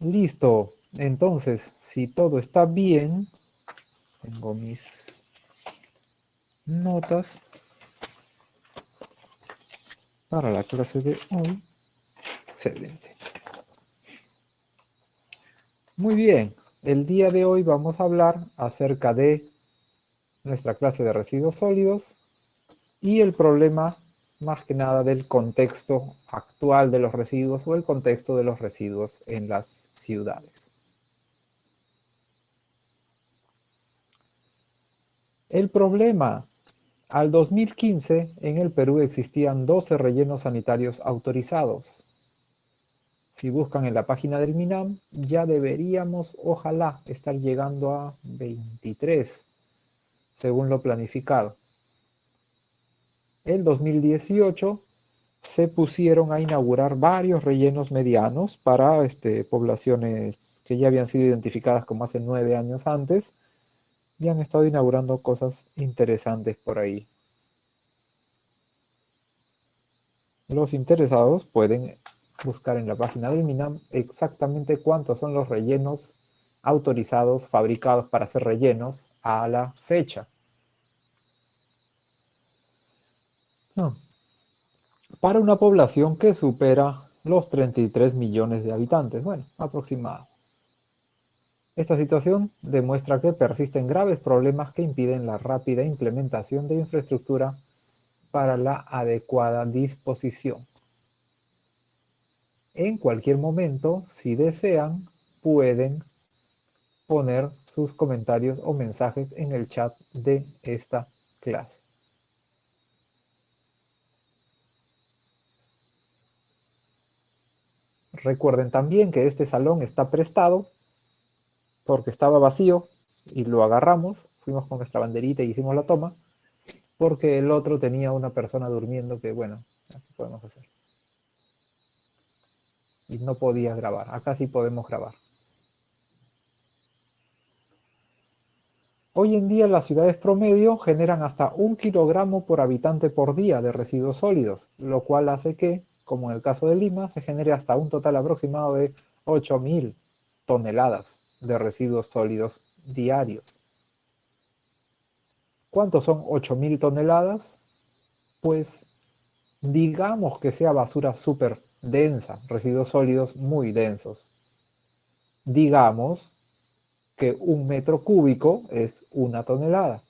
Listo. Entonces, si todo está bien, tengo mis notas para la clase de hoy. Excelente. Muy bien. El día de hoy vamos a hablar acerca de nuestra clase de residuos sólidos y el problema más que nada del contexto actual de los residuos o el contexto de los residuos en las ciudades. El problema. Al 2015, en el Perú existían 12 rellenos sanitarios autorizados. Si buscan en la página del MINAM, ya deberíamos, ojalá, estar llegando a 23, según lo planificado. En 2018 se pusieron a inaugurar varios rellenos medianos para poblaciones que ya habían sido identificadas como hace 9 años antes y han estado inaugurando cosas interesantes por ahí. Los interesados pueden buscar en la página del MINAM exactamente cuántos son los rellenos autorizados, fabricados para hacer rellenos a la fecha. Para una población que supera los 33 millones de habitantes, bueno, aproximado. Esta situación demuestra que persisten graves problemas que impiden la rápida implementación de infraestructura para la adecuada disposición. En cualquier momento, si desean, pueden poner sus comentarios o mensajes en el chat de esta clase. Recuerden también que este salón está prestado porque estaba vacío y lo agarramos, fuimos con nuestra banderita y hicimos la toma, porque el otro tenía una persona durmiendo que, bueno, ¿qué podemos hacer? Y no podía grabar. Acá sí podemos grabar. Hoy en día las ciudades promedio generan hasta 1 kilogramo por habitante por día de residuos sólidos, lo cual hace que, como en el caso de Lima, se genere hasta un total aproximado de 8.000 toneladas de residuos sólidos diarios. ¿Cuántos son 8.000 toneladas? Pues digamos que sea basura súper densa, residuos sólidos muy densos. Digamos que 1 metro cúbico es 1 tonelada.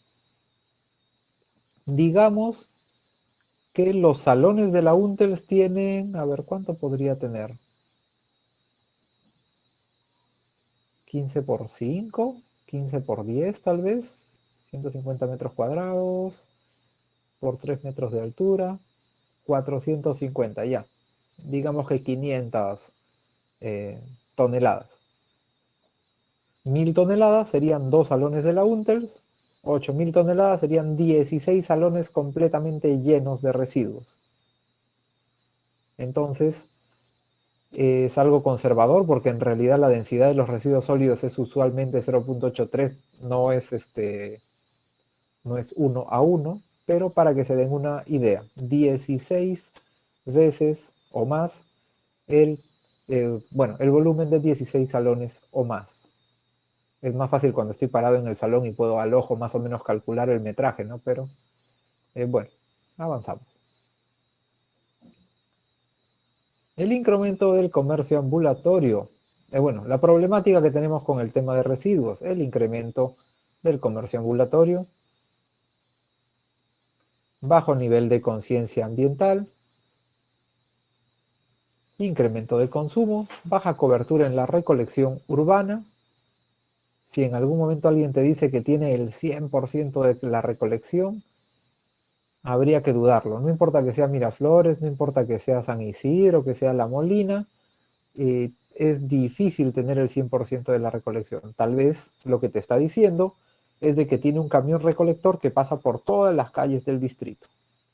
Digamos que los salones de la UNTELS tienen, a ver, ¿cuánto podría tener? 15 por 5, 15 por 10 tal vez, 150 metros cuadrados, por 3 metros de altura, 450 ya. Digamos que 500 toneladas. 1.000 toneladas serían 2 salones de la UNTELS, 8.000 toneladas serían 16 salones completamente llenos de residuos. Entonces, es algo conservador porque en realidad la densidad de los residuos sólidos es usualmente 0.83, no es 1 a 1, pero para que se den una idea, 16 veces o más el volumen de 16 salones o más. Es más fácil cuando estoy parado en el salón y puedo al ojo más o menos calcular el metraje, ¿no? Pero, bueno, avanzamos. El incremento del comercio ambulatorio. La problemática que tenemos con el tema de residuos, el incremento del comercio ambulatorio, bajo nivel de conciencia ambiental, incremento del consumo, baja cobertura en la recolección urbana. Si en algún momento alguien te dice que tiene el 100% de la recolección, habría que dudarlo. No importa que sea Miraflores, no importa que sea San Isidro, que sea La Molina, es difícil tener el 100% de la recolección. Tal vez lo que te está diciendo es de que tiene un camión recolector que pasa por todas las calles del distrito.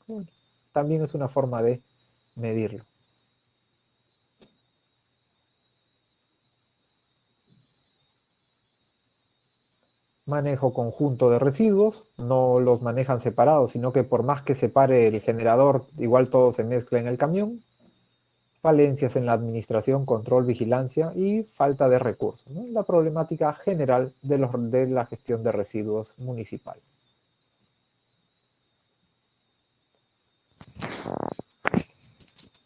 Bueno, también es una forma de medirlo. Manejo conjunto de residuos, no los manejan separados, sino que por más que separe el generador, igual todo se mezcla en el camión. falencias en la administración, control, vigilancia y falta de recursos, ¿no? La problemática general de la gestión de residuos municipal.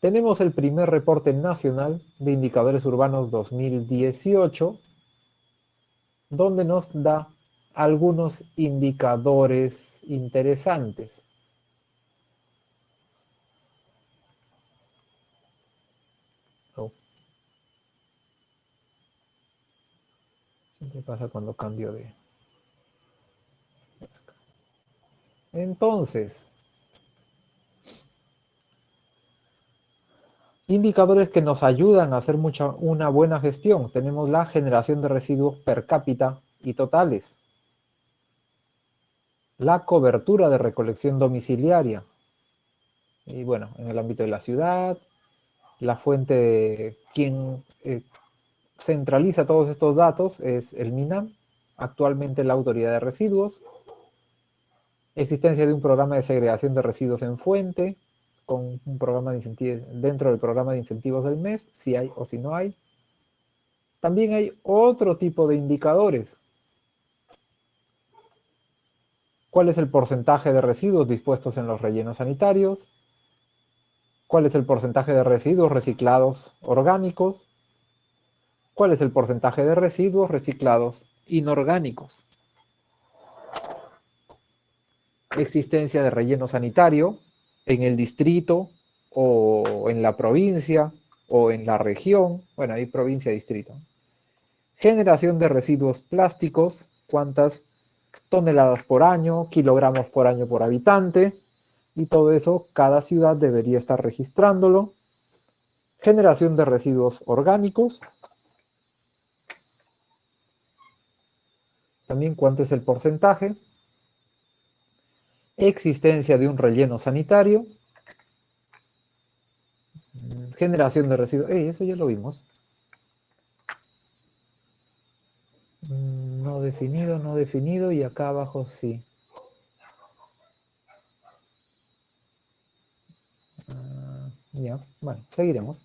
Tenemos el primer reporte nacional de indicadores urbanos 2018, donde nos da algunos indicadores interesantes. Siempre pasa cuando cambio de... Entonces, indicadores que nos ayudan a hacer una buena gestión. Tenemos la generación de residuos per cápita y totales. La cobertura de recolección domiciliaria. Y bueno, en el ámbito de la ciudad, la fuente de quien centraliza todos estos datos es el MINAM, actualmente la Autoridad de Residuos. Existencia de un programa de segregación de residuos en fuente, con un programa de incentivos, dentro del programa de incentivos del MEF, si hay o si no hay. También hay otro tipo de indicadores. ¿Cuál es el porcentaje de residuos dispuestos en los rellenos sanitarios? ¿Cuál es el porcentaje de residuos reciclados orgánicos? ¿Cuál es el porcentaje de residuos reciclados inorgánicos? Existencia de relleno sanitario en el distrito o en la provincia o en la región, bueno, hay provincia, distrito. Generación de residuos plásticos, cuántas toneladas por año, kilogramos por año por habitante, y todo eso cada ciudad debería estar registrándolo. Generación de residuos orgánicos, también cuánto es el porcentaje. Existencia de un relleno sanitario. Generación de residuos, eso ya lo vimos. No definido, no definido, y acá abajo sí. Ya, bueno, seguiremos.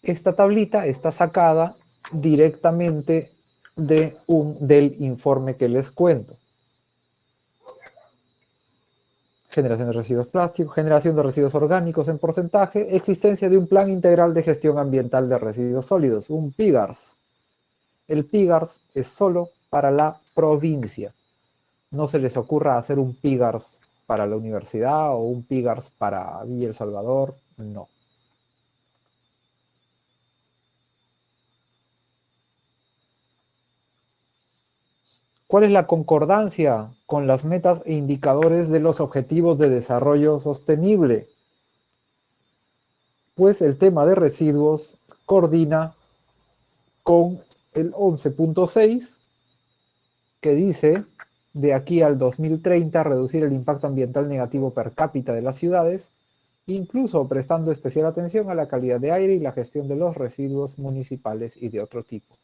Esta tablita está sacada directamente del informe que les cuento. Generación de residuos plásticos, generación de residuos orgánicos en porcentaje, existencia de un plan integral de gestión ambiental de residuos sólidos, un PIGARS. El PIGARS es solo para la provincia. No se les ocurra hacer un PIGARS para la universidad o un PIGARS para Villa El Salvador, no. ¿Cuál es la concordancia con las metas e indicadores de los Objetivos de Desarrollo Sostenible? Pues el tema de residuos coordina con el 11.6, que dice, de aquí al 2030, reducir el impacto ambiental negativo per cápita de las ciudades, incluso prestando especial atención a la calidad de aire y la gestión de los residuos municipales y de otro tipo.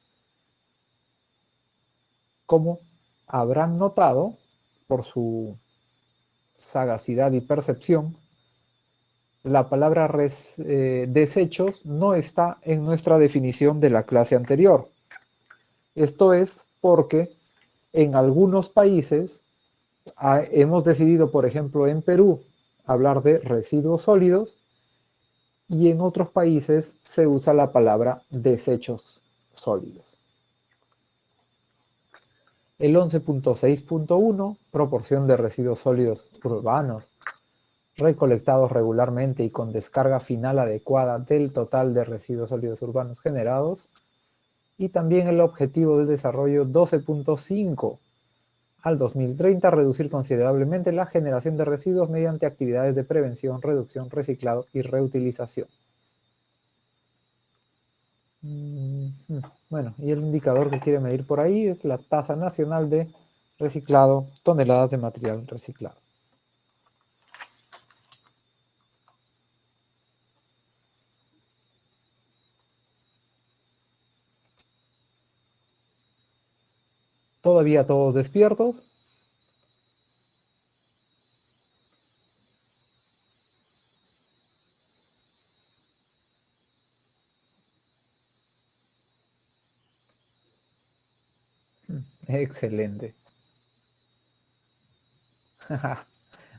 Como habrán notado, por su sagacidad y percepción, la palabra desechos no está en nuestra definición de la clase anterior. Esto es porque en algunos países hemos decidido, por ejemplo, en Perú, hablar de residuos sólidos, y en otros países se usa la palabra desechos sólidos. El 11.6.1, proporción de residuos sólidos urbanos recolectados regularmente y con descarga final adecuada del total de residuos sólidos urbanos generados. Y también el objetivo del desarrollo 12.5, al 2030 reducir considerablemente la generación de residuos mediante actividades de prevención, reducción, reciclado y reutilización. Bueno, y el indicador que quiere medir por ahí es la tasa nacional de reciclado, toneladas de material reciclado. ¿Todavía todos despiertos? Excelente.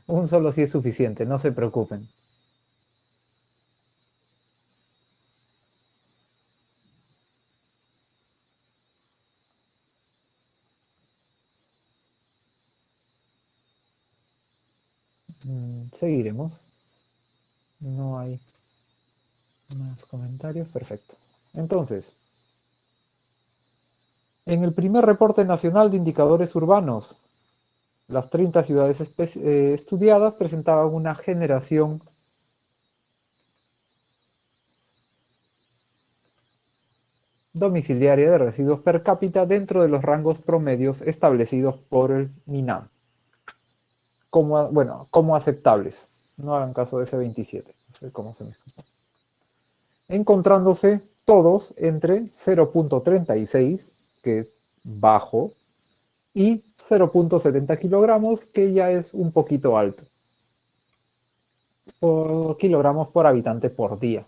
Un solo sí es suficiente, no se preocupen. Seguiremos. No hay más comentarios. Perfecto. Entonces, en el primer reporte nacional de indicadores urbanos, las 30 ciudades estudiadas presentaban una generación domiciliaria de residuos per cápita dentro de los rangos promedios establecidos por el MINAM, como aceptables. No hagan caso de ese 27, no sé cómo se me escapó. Encontrándose todos entre 0.36, que es bajo, y 0.70 kilogramos, que ya es un poquito alto, por kilogramos por habitante por día.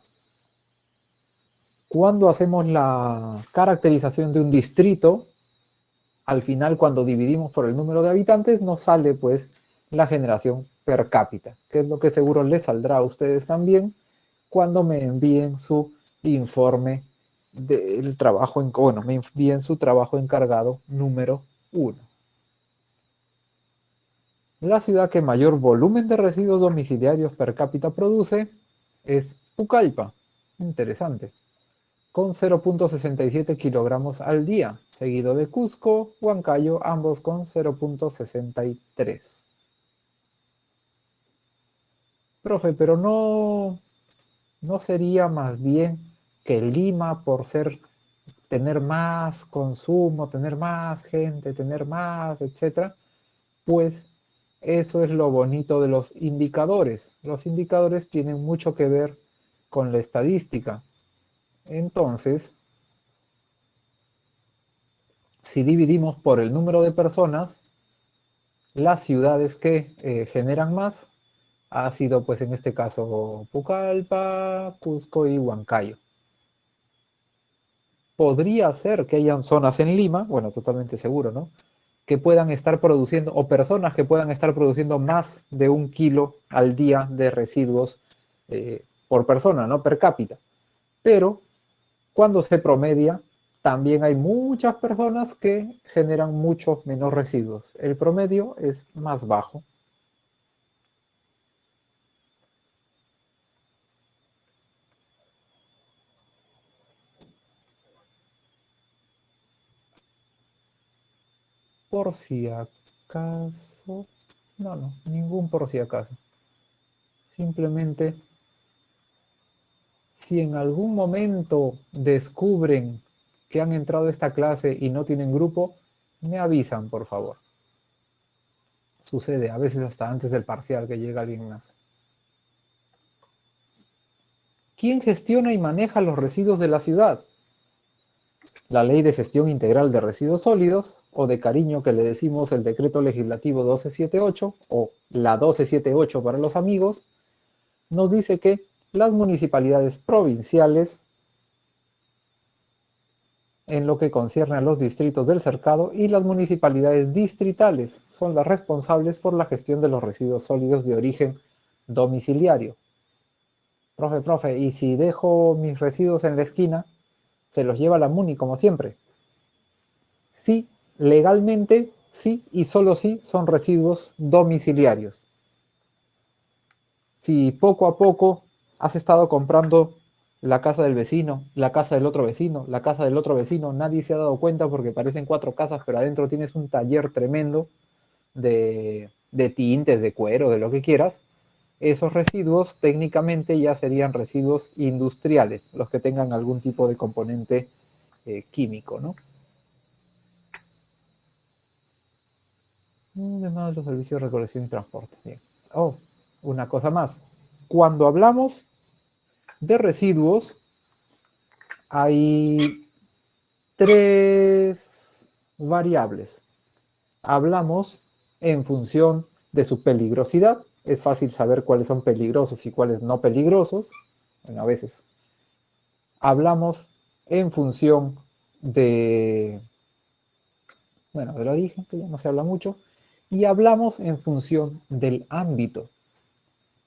Cuando hacemos la caracterización de un distrito, al final cuando dividimos por el número de habitantes nos sale pues la generación per cápita, que es lo que seguro les saldrá a ustedes también cuando me envíen su informe del trabajo, me envíen su trabajo encargado número 1. La ciudad que mayor volumen de residuos domiciliarios per cápita produce es Pucallpa. Interesante. Con 0.67 kilogramos al día, seguido de Cusco, Huancayo, ambos con 0.63. Profe, pero no sería más bien que Lima, por tener más consumo, tener más gente, tener más, etcétera, pues eso es lo bonito de los indicadores. Los indicadores tienen mucho que ver con la estadística. Entonces, si dividimos por el número de personas, las ciudades que generan más ha sido, pues en este caso, Pucallpa, Cusco y Huancayo. Podría ser que hayan zonas en Lima, bueno, totalmente seguro, ¿no? Que puedan estar produciendo, o personas que puedan estar produciendo más de 1 kilo al día de residuos por persona, ¿no? Per cápita. Pero cuando se promedia, también hay muchas personas que generan muchos menos residuos. El promedio es más bajo. Por si acaso, no, ningún por si acaso. Simplemente, si en algún momento descubren que han entrado a esta clase y no tienen grupo, me avisan, por favor. Sucede, a veces hasta antes del parcial que llega alguien más. ¿Quién gestiona y maneja los residuos de la ciudad? La Ley de Gestión Integral de Residuos Sólidos, o de cariño que le decimos el Decreto Legislativo 1278, o la 1278 para los amigos, nos dice que las municipalidades provinciales, en lo que concierne a los distritos del cercado, y las municipalidades distritales son las responsables por la gestión de los residuos sólidos de origen domiciliario. Profe, ¿y si dejo mis residuos en la esquina, se los lleva la MUNI como siempre? Sí, legalmente sí, y solo sí son residuos domiciliarios. Si poco a poco has estado comprando la casa del vecino, la casa del otro vecino, la casa del otro vecino, nadie se ha dado cuenta porque parecen 4 casas, pero adentro tienes un taller tremendo de tintes, de cuero, de lo que quieras. Esos residuos técnicamente ya serían residuos industriales, los que tengan algún tipo de componente químico, ¿no? Además de los servicios de recolección y transporte. Bien. Oh, una cosa más. Cuando hablamos de residuos, hay 3 variables. Hablamos en función de su peligrosidad. Es fácil saber cuáles son peligrosos y cuáles no peligrosos. Bueno, a veces. Hablamos en función de Bueno, te lo dije, que ya no se habla mucho. Y hablamos en función del ámbito.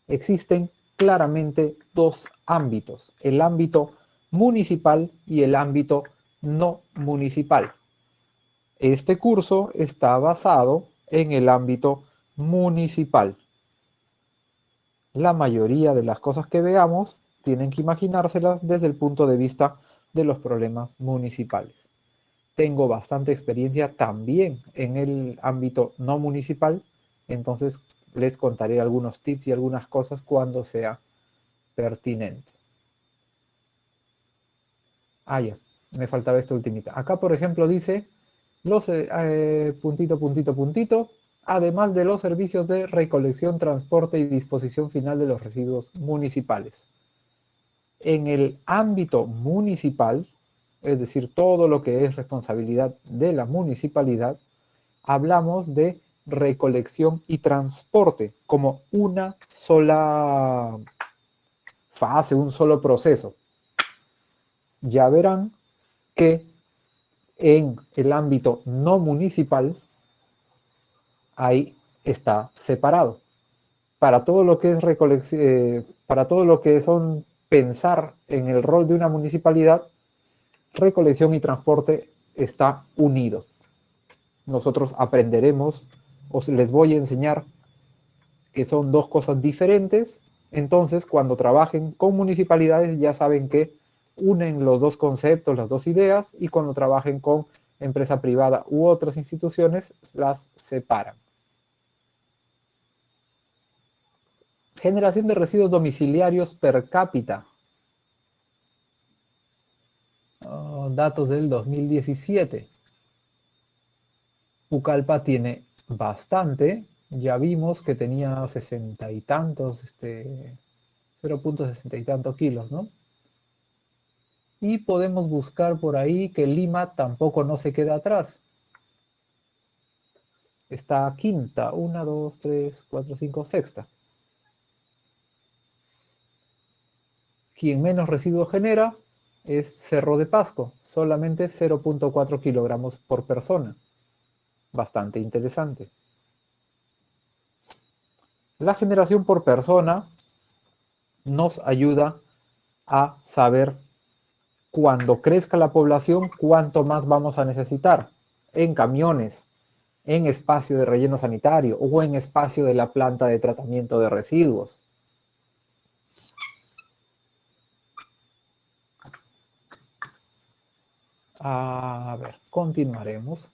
Existen claramente dos ámbitos, el ámbito municipal y el ámbito no municipal. Este curso está basado en el ámbito municipal. La mayoría de las cosas que veamos tienen que imaginárselas desde el punto de vista de los problemas municipales. Tengo bastante experiencia también en el ámbito no municipal, entonces les contaré algunos tips y algunas cosas cuando sea pertinente. Ya, me faltaba esta ultimita. Acá, por ejemplo, dice los puntito, puntito, puntito, además de los servicios de recolección, transporte y disposición final de los residuos municipales. En el ámbito municipal, es decir, todo lo que es responsabilidad de la municipalidad, hablamos de recolección y transporte como una sola fase, un solo proceso. Ya verán que en el ámbito no municipal, ahí está separado. Para todo lo que es recolección, para todo lo que son pensar en el rol de una municipalidad, recolección y transporte está unido. Nosotros aprenderemos, o les voy a enseñar que son dos cosas diferentes. Entonces, cuando trabajen con municipalidades, ya saben que unen los dos conceptos, las dos ideas, y cuando trabajen con empresa privada u otras instituciones, las separan. Generación de residuos domiciliarios per cápita. Datos del 2017. Pucallpa tiene bastante. Ya vimos que tenía 60 y tantos, 0.60 y tantos kilos, ¿no? Y podemos buscar por ahí que Lima tampoco no se queda atrás. Está quinta, 1, 2, 3, 4, 5, sexta. Quien menos residuos genera es Cerro de Pasco, solamente 0.4 kilogramos por persona. Bastante interesante. La generación por persona nos ayuda a saber cuando crezca la población cuánto más vamos a necesitar en camiones, en espacio de relleno sanitario o en espacio de la planta de tratamiento de residuos. A ver, continuaremos.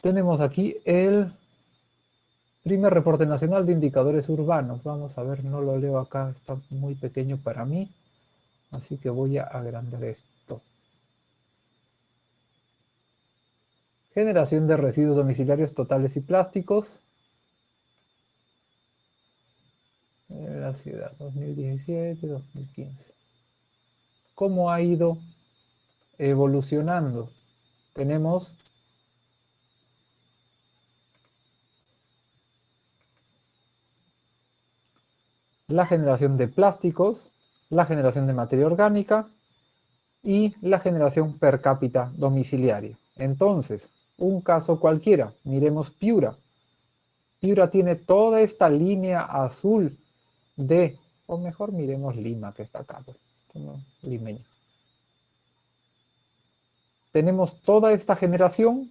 Tenemos aquí el primer reporte nacional de indicadores urbanos. Vamos a ver, no lo leo acá, está muy pequeño para mí, así que voy a agrandar esto. Generación de residuos domiciliarios totales y plásticos. La ciudad, 2017-2015. ¿Cómo ha ido evolucionando? Tenemos la generación de plásticos, la generación de materia orgánica y la generación per cápita domiciliaria. Entonces, un caso cualquiera, miremos Piura. Piura tiene toda esta línea azul de, o mejor miremos Lima, que está acá, limeño. Tenemos toda esta generación.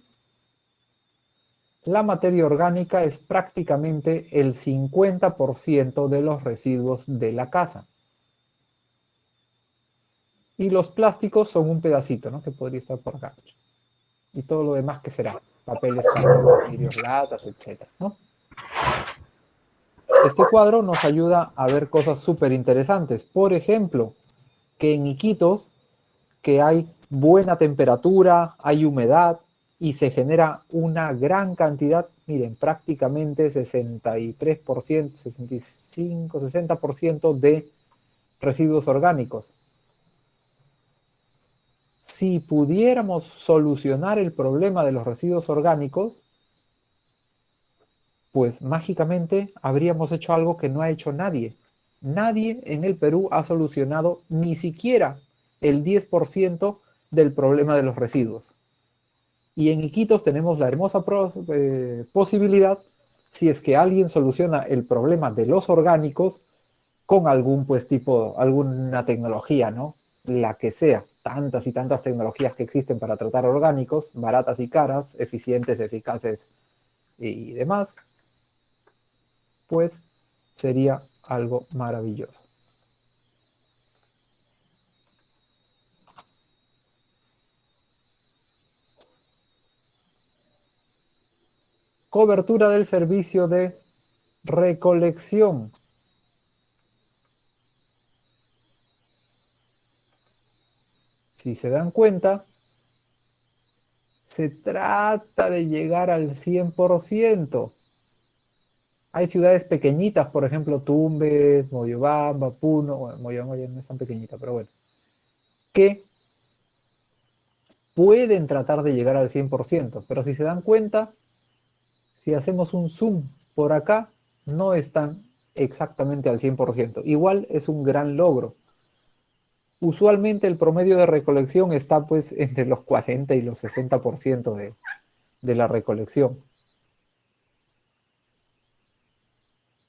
La materia orgánica es prácticamente el 50% de los residuos de la casa. Y los plásticos son un pedacito, ¿no? Que podría estar por acá. Y todo lo demás, ¿qué será? Papeles, cartones, vidrios, latas, etc., ¿no? Este cuadro nos ayuda a ver cosas súper interesantes. Por ejemplo, que en Iquitos, que hay buena temperatura, hay humedad y se genera una gran cantidad, miren, prácticamente 63%, 65, 60% de residuos orgánicos. Si pudiéramos solucionar el problema de los residuos orgánicos, pues mágicamente habríamos hecho algo que no ha hecho nadie. Nadie en el Perú ha solucionado ni siquiera el 10% del problema de los residuos. Y en Iquitos tenemos la hermosa posibilidad, si es que alguien soluciona el problema de los orgánicos con algún pues tipo, alguna tecnología, ¿no? La que sea, tantas y tantas tecnologías que existen para tratar orgánicos, baratas y caras, eficientes, eficaces y demás, pues sería algo maravilloso. Cobertura del servicio de recolección. Si se dan cuenta, se trata de llegar al 100%. Hay ciudades pequeñitas, por ejemplo, Tumbes, Moyobamba, Puno, bueno, Moyobamba ya no es tan pequeñita, pero bueno, que pueden tratar de llegar al 100%, pero si se dan cuenta, si hacemos un zoom por acá, no están exactamente al 100%. Igual es un gran logro. Usualmente el promedio de recolección está pues entre los 40 y los 60% de la recolección.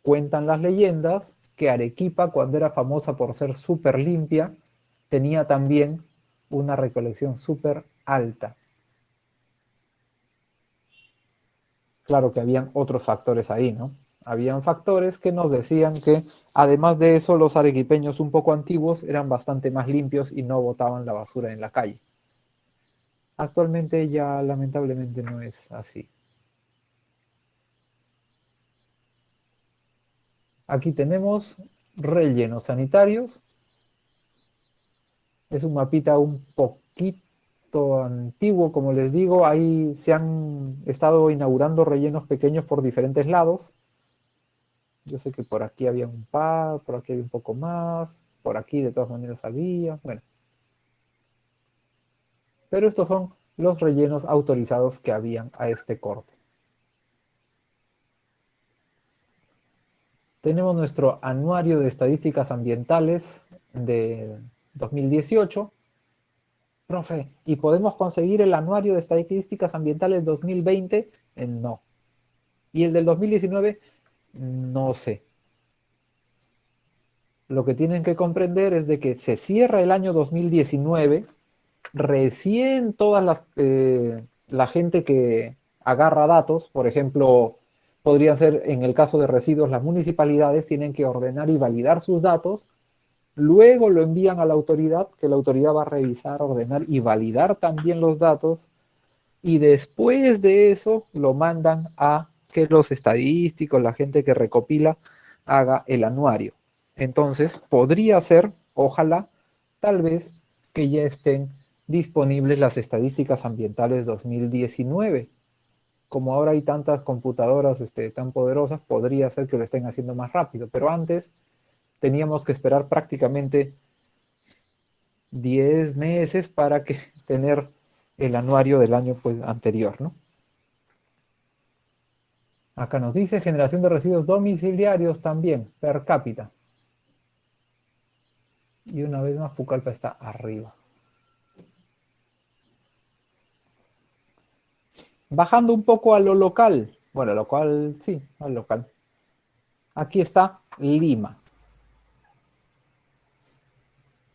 Cuentan las leyendas que Arequipa, cuando era famosa por ser súper limpia, tenía también una recolección súper alta. Claro que habían otros factores ahí, ¿no? Habían factores que nos decían que, además de eso, los arequipeños un poco antiguos eran bastante más limpios y no botaban la basura en la calle. Actualmente ya lamentablemente no es así. Aquí tenemos rellenos sanitarios. Es un mapita un poquito antiguo, como les digo. Ahí se han estado inaugurando rellenos pequeños por diferentes lados. Yo sé que por aquí había un par, por aquí había un poco más, por aquí de todas maneras había. Bueno, pero estos son los rellenos autorizados que habían a este corte. Tenemos nuestro anuario de estadísticas ambientales de 2018. Profe, ¿y podemos conseguir el anuario de estadísticas ambientales 2020? No. ¿Y el del 2019? No sé. Lo que tienen que comprender es de que se cierra el año 2019, recién la gente que agarra datos, por ejemplo, podría ser en el caso de residuos, las municipalidades tienen que ordenar y validar sus datos, luego lo envían a la autoridad, que la autoridad va a revisar, ordenar y validar también los datos, y después de eso lo mandan a que los estadísticos, la gente que recopila, haga el anuario. Entonces, podría ser, ojalá, tal vez, que ya estén disponibles las estadísticas ambientales 2019. Como ahora hay tantas computadoras tan poderosas, podría ser que lo estén haciendo más rápido, pero antes teníamos que esperar prácticamente 10 meses para que tener el anuario del año pues, anterior, ¿no? Acá nos dice generación de residuos domiciliarios también, per cápita. Y una vez más Pucallpa está arriba. Bajando un poco a lo local. Bueno, lo cual, sí, al local. Aquí está Lima.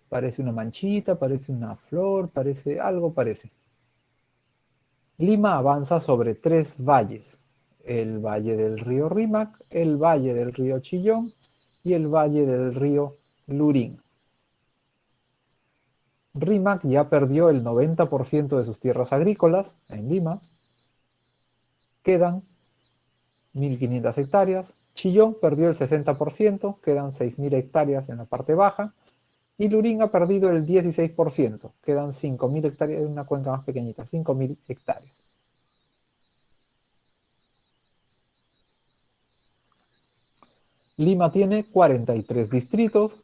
Parece una manchita, parece una flor, parece algo, parece. Lima avanza sobre 3 valles. El valle del río Rímac, el valle del río Chillón y el valle del río Lurín. Rímac ya perdió el 90% de sus tierras agrícolas en Lima. Quedan 1.500 hectáreas. Chillón perdió el 60%, quedan 6.000 hectáreas en la parte baja. Y Lurín ha perdido el 16%, quedan 5.000 hectáreas, en una cuenca más pequeñita, 5.000 hectáreas. Lima tiene 43 distritos,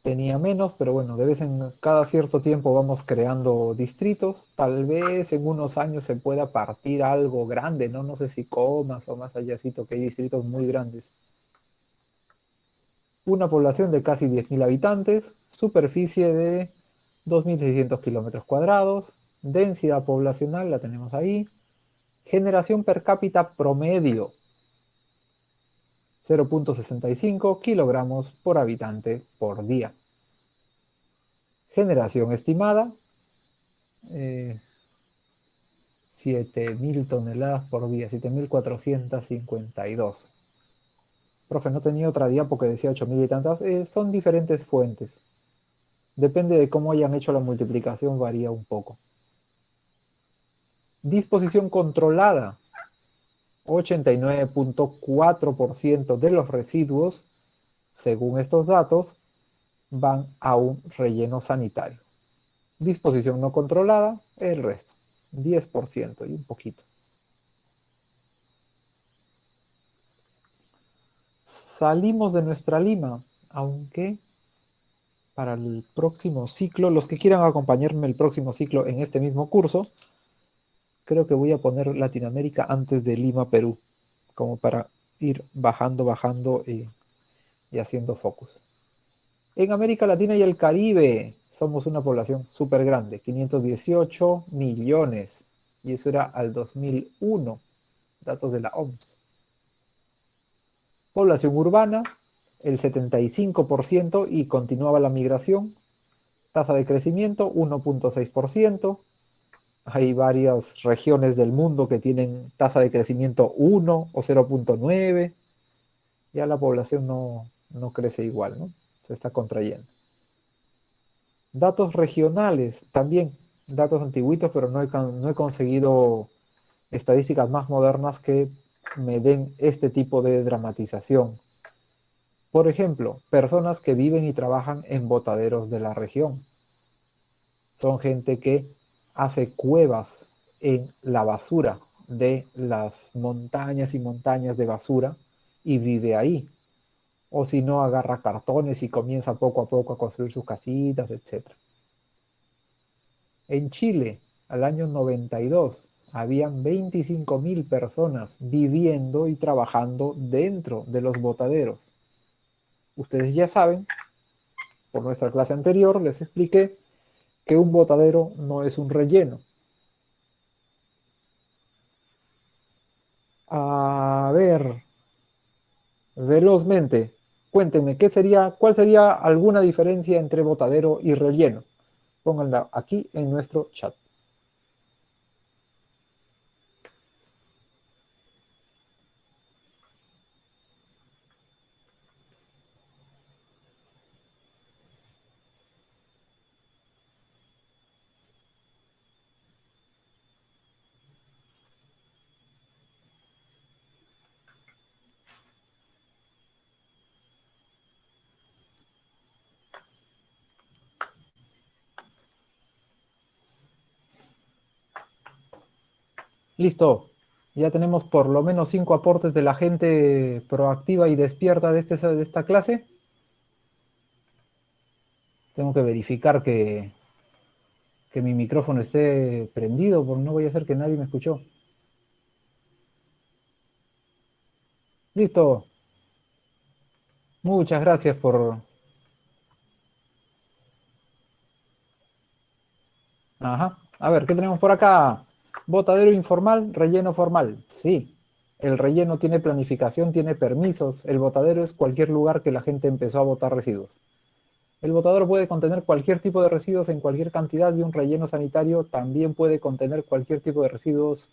tenía menos, pero bueno, de vez en cada cierto tiempo vamos creando distritos. Tal vez en unos años se pueda partir algo grande, ¿no? No sé si Comas o más allácito, que hay distritos muy grandes. Una población de casi 10.000 habitantes, superficie de 2.600 kilómetros cuadrados. Densidad poblacional, la tenemos ahí. Generación per cápita promedio, 0.65 kilogramos por habitante por día. Generación estimada, 7.000 toneladas por día, 7.452. Profe, no tenía otra diapo que decía 8.000 y tantas. Son diferentes fuentes. Depende de cómo hayan hecho la multiplicación, varía un poco. Disposición controlada. 89.4% de los residuos, según estos datos, van a un relleno sanitario. Disposición no controlada, el resto. 10% y un poquito. Salimos de nuestra Lima, aunque para el próximo ciclo, los que quieran acompañarme el próximo ciclo en este mismo curso, creo que voy a poner Latinoamérica antes de Lima, Perú, como para ir bajando y haciendo focus. En América Latina y el Caribe somos una población súper grande, 518 millones, y eso era al 2001, datos de la OMS. Población urbana, el 75% y continuaba la migración. Tasa de crecimiento, 1.6%. Hay varias regiones del mundo que tienen tasa de crecimiento 1 o 0.9. Ya la población no crece igual, ¿no? Se está contrayendo. Datos regionales, también datos antiguitos, pero no he conseguido estadísticas más modernas que me den este tipo de dramatización. Por ejemplo, personas que viven y trabajan en botaderos de la región. Son gente que hace cuevas en la basura de las montañas y montañas de basura y vive ahí. O si no, agarra cartones y comienza poco a poco a construir sus casitas, etc. En Chile, al año 92, habían 25.000 personas viviendo y trabajando dentro de los botaderos. Ustedes ya saben, por nuestra clase anterior les expliqué que un botadero no es un relleno. A ver, velozmente, cuéntenme, ¿cuál sería alguna diferencia entre botadero y relleno? Pónganla aquí en nuestro chat. Listo. Ya tenemos por lo menos 5 aportes de la gente proactiva y despierta de esta clase. Tengo que verificar que mi micrófono esté prendido, porque no voy a hacer que nadie me escuchó. Listo. Muchas gracias por... Ajá. A ver, ¿qué tenemos por acá? Botadero informal, relleno formal. Sí. El relleno tiene planificación, tiene permisos. El botadero es cualquier lugar que la gente empezó a botar residuos. El botadero puede contener cualquier tipo de residuos en cualquier cantidad y un relleno sanitario también puede contener cualquier tipo de residuos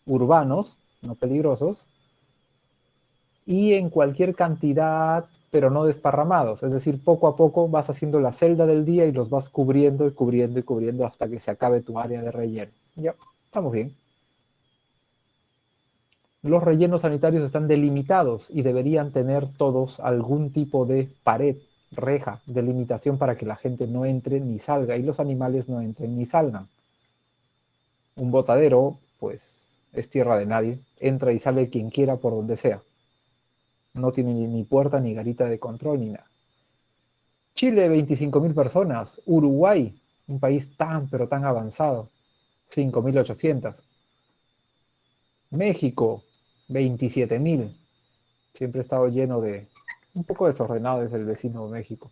urbanos, no peligrosos, y en cualquier cantidad, pero no desparramados. Es decir, poco a poco vas haciendo la celda del día y los vas cubriendo y cubriendo y cubriendo hasta que se acabe tu área de relleno. Ya, estamos bien. Los rellenos sanitarios están delimitados y deberían tener todos algún tipo de pared, reja, delimitación para que la gente no entre ni salga y los animales no entren ni salgan. Un botadero, pues, es tierra de nadie, entra y sale quien quiera por donde sea. No tiene ni puerta, ni garita de control, ni nada. Chile, 25.000 personas. Uruguay, un país tan, pero tan avanzado, 5.800. México, 27.000. Siempre ha estado lleno de... Un poco desordenado es el vecino de México.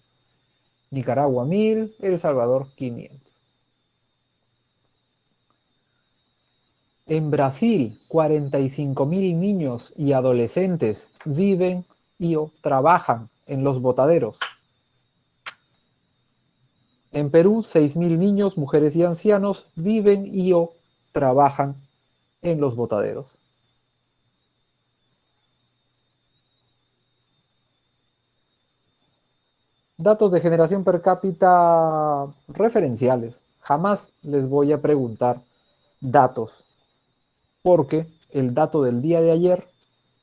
Nicaragua 1000, El Salvador 500. En Brasil, 45.000 niños y adolescentes viven y o trabajan en los botaderos. En Perú, 6.000 niños, mujeres y ancianos viven y o trabajan en los botaderos. Datos de generación per cápita referenciales. Jamás les voy a preguntar datos, porque el dato del día de ayer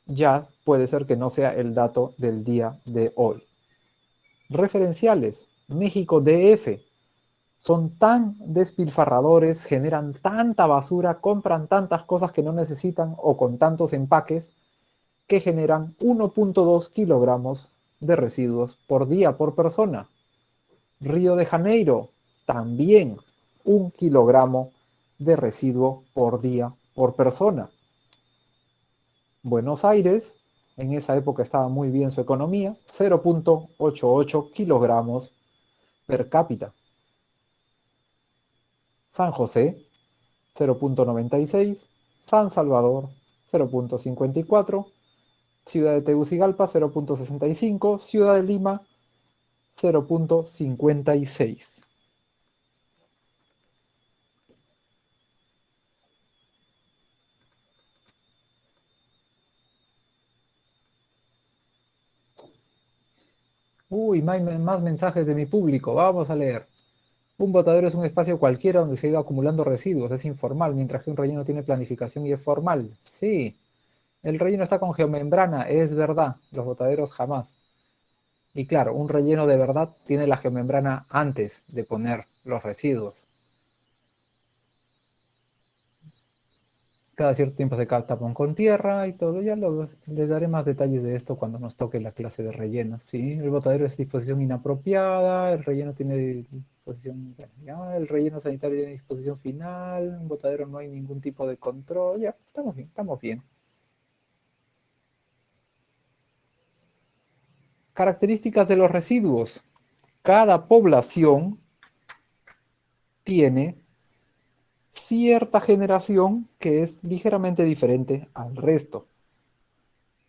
ya puede ser que no sea el dato del día de hoy. Referenciales. México DF. Son tan despilfarradores, generan tanta basura, compran tantas cosas que no necesitan o con tantos empaques que generan 1.2 kilogramos de residuos por día por persona. Río de Janeiro, también 1 kilogramo de residuo por día por persona. Buenos Aires, en esa época estaba muy bien su economía, 0.88 kilogramos per cápita. San José, 0.96, San Salvador, 0.54, Ciudad de Tegucigalpa, 0.65, Ciudad de Lima, 0.56. Uy, más mensajes de mi público, vamos a leer. Un botadero es un espacio cualquiera donde se ha ido acumulando residuos, es informal, mientras que un relleno tiene planificación y es formal. Sí, el relleno está con geomembrana, es verdad, los botaderos jamás. Y claro, un relleno de verdad tiene la geomembrana antes de poner los residuos. Cada cierto tiempo se tapan con tierra y todo. Ya les daré más detalles de esto cuando nos toque la clase de relleno. ¿Sí? El botadero es disposición inapropiada, el relleno tiene disposición, ya, el relleno sanitario tiene disposición final, en botadero no hay ningún tipo de control. Ya, estamos bien, estamos bien. Características de los residuos. Cada población tiene cierta generación que es ligeramente diferente al resto.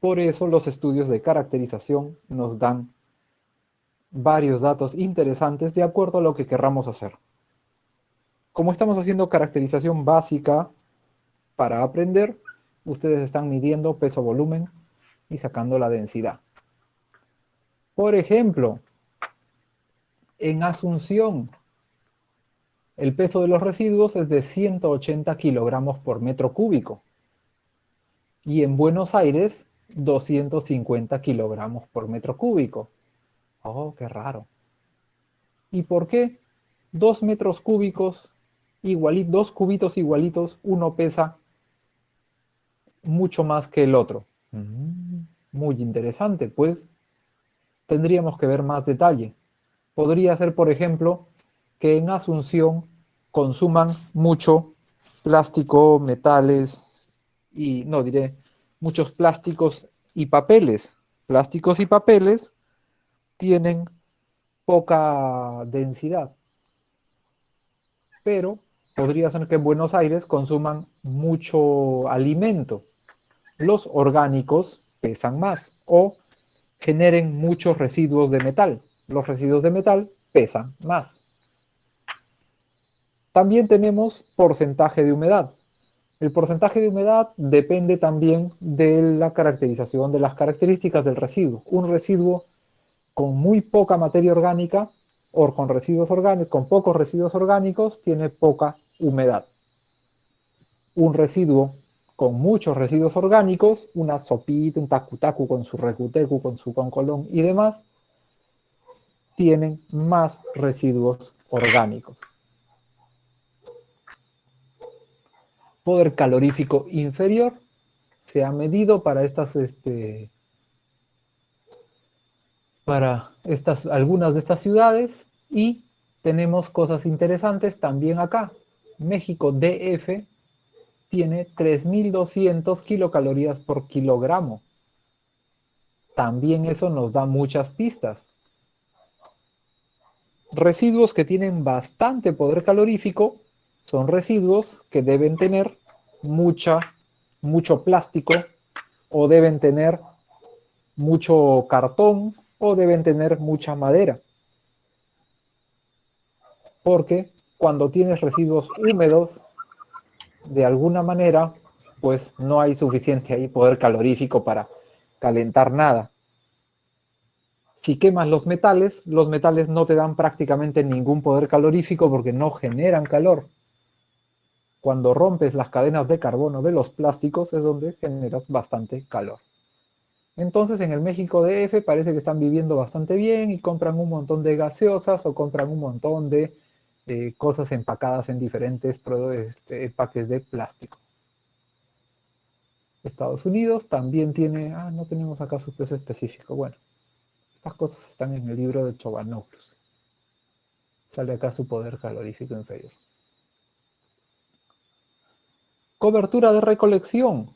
Por eso los estudios de caracterización nos dan varios datos interesantes de acuerdo a lo que querramos hacer. Como estamos haciendo caracterización básica para aprender, ustedes están midiendo peso-volumen y sacando la densidad. Por ejemplo, en Asunción, el peso de los residuos es de 180 kilogramos por metro cúbico. Y en Buenos Aires, 250 kilogramos por metro cúbico. Oh, qué raro. ¿Y por qué 2 metros cúbicos, dos cubitos igualitos, uno pesa mucho más que el otro? Muy interesante, pues tendríamos que ver más detalle. Podría ser, por ejemplo, que en Asunción consuman mucho plástico, metales y, no diré, muchos plásticos y papeles. Plásticos y papeles tienen poca densidad, pero podría ser que en Buenos Aires consuman mucho alimento. Los orgánicos pesan más o generen muchos residuos de metal. Los residuos de metal pesan más. También tenemos porcentaje de humedad. El porcentaje de humedad depende también de la caracterización, de las características del residuo. Un residuo con muy poca materia orgánica o con residuos orgánicos, con pocos residuos orgánicos, tiene poca humedad. Un residuo con muchos residuos orgánicos, una sopita, un tacu-tacu con su recutecu, con su concolón y demás, tienen más residuos orgánicos. Poder calorífico inferior se ha medido para algunas de estas ciudades y tenemos cosas interesantes también acá. México DF tiene 3.200 kilocalorías por kilogramo. También eso nos da muchas pistas. residuos que tienen bastante poder calorífico son residuos que deben tener mucho plástico, o deben tener mucho cartón, o deben tener mucha madera. Porque cuando tienes residuos húmedos, de alguna manera, pues no hay suficiente ahí poder calorífico para calentar nada. Si quemas los metales no te dan prácticamente ningún poder calorífico porque no generan calor. Cuando rompes las cadenas de carbono de los plásticos es donde generas bastante calor. Entonces en el México DF parece que están viviendo bastante bien y compran un montón de gaseosas o compran un montón de cosas empacadas en diferentes empaques de plástico. Estados Unidos también tiene, no tenemos acá su peso específico. Bueno, estas cosas están en el libro de Chovanopoulos. Sale acá su poder calorífico inferior. Cobertura de recolección.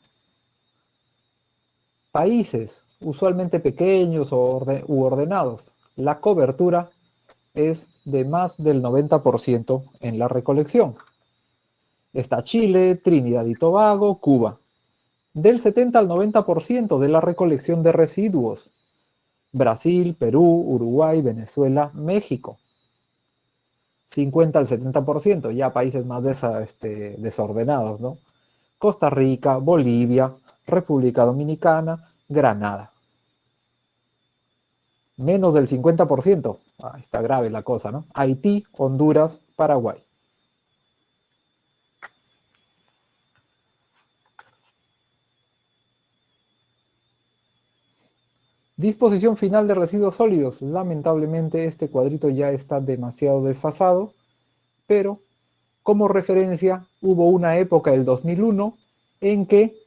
Países usualmente pequeños u ordenados. La cobertura es de más del 90% en la recolección. Está Chile, Trinidad y Tobago, Cuba. Del 70 al 90% de la recolección de residuos. Brasil, Perú, Uruguay, Venezuela, México. 50 al 70%, ya países más desordenados, ¿no? Costa Rica, Bolivia, República Dominicana, Granada. Menos del 50%, está grave la cosa, ¿no? Haití, Honduras, Paraguay. Disposición final de residuos sólidos. Lamentablemente este cuadrito ya está demasiado desfasado, pero como referencia hubo una época, el 2001, en que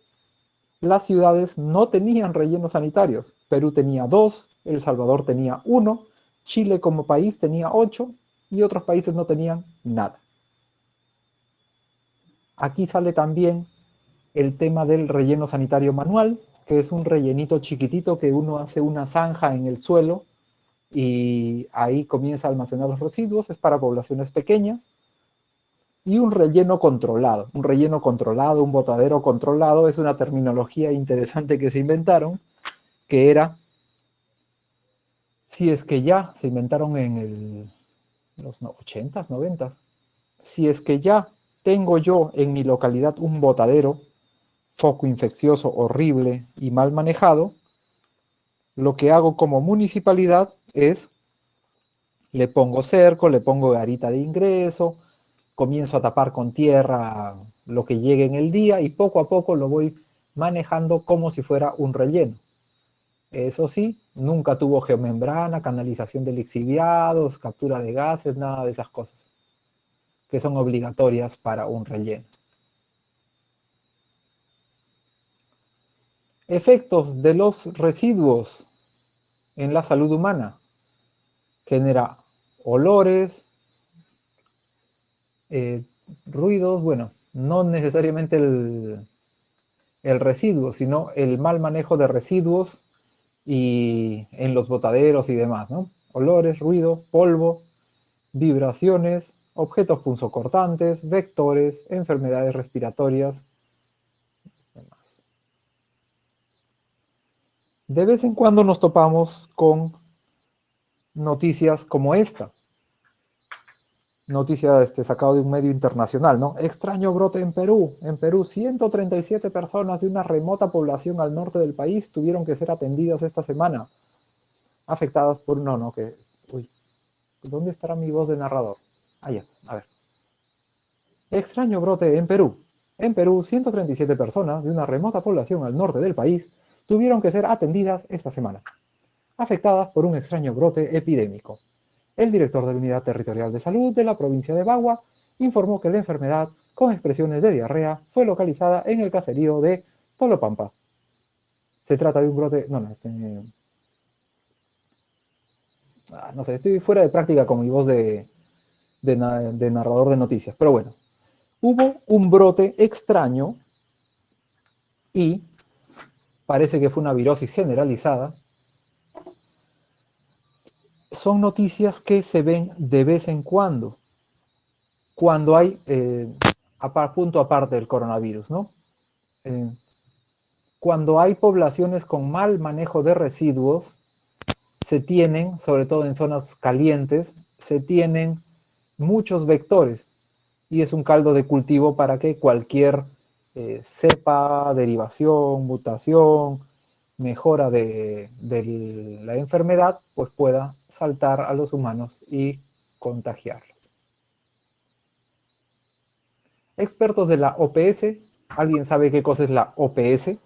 las ciudades no tenían rellenos sanitarios. Perú tenía 2, El Salvador tenía 1, Chile como país tenía 8 y otros países no tenían nada. Aquí sale también el tema del relleno sanitario manual, que es un rellenito chiquitito que uno hace una zanja en el suelo y ahí comienza a almacenar los residuos, es para poblaciones pequeñas. Y un relleno controlado, un botadero controlado, es una terminología interesante que se inventaron, que era, si es que ya se inventaron en los 80s, 90s, si es que ya tengo yo en mi localidad un botadero, foco infeccioso horrible y mal manejado, lo que hago como municipalidad es, le pongo cerco, le pongo garita de ingreso, comienzo a tapar con tierra lo que llegue en el día y poco a poco lo voy manejando como si fuera un relleno. Eso sí, nunca tuvo geomembrana, canalización de lixiviados, captura de gases, nada de esas cosas, que son obligatorias para un relleno. Efectos de los residuos en la salud humana. Genera olores, ruidos, bueno, no necesariamente el residuo, sino el mal manejo de residuos y en los botaderos y demás, ¿no? Olores, ruido, polvo, vibraciones, objetos punzocortantes, vectores, enfermedades respiratorias, demás. De vez en cuando nos topamos con noticias como esta. Noticia sacado de un medio internacional, ¿no? Extraño brote en Perú. En Perú, 137 personas de una remota población al norte del país tuvieron que ser atendidas esta semana. Afectadas por... Uy, ¿dónde estará mi voz de narrador? Allá, a ver. Extraño brote en Perú. En Perú, 137 personas de una remota población al norte del país tuvieron que ser atendidas esta semana, afectadas por un extraño brote epidémico. El director de la Unidad Territorial de Salud de la provincia de Bagua informó que la enfermedad, con expresiones de diarrea, fue localizada en el caserío de Tolopampa. Se trata de un brote... no sé, estoy fuera de práctica con mi voz de narrador de noticias, pero bueno. Hubo un brote extraño y parece que fue una virosis generalizada. son noticias que se ven de vez en cuando hay, punto aparte del coronavirus, ¿no? Cuando hay poblaciones con mal manejo de residuos, se tienen, sobre todo en zonas calientes, se tienen muchos vectores y es un caldo de cultivo para que cualquier cepa, derivación, mutación, mejora de la enfermedad, pues pueda saltar a los humanos y contagiarlos. Expertos de la OPS, ¿alguien sabe qué cosa es la OPS?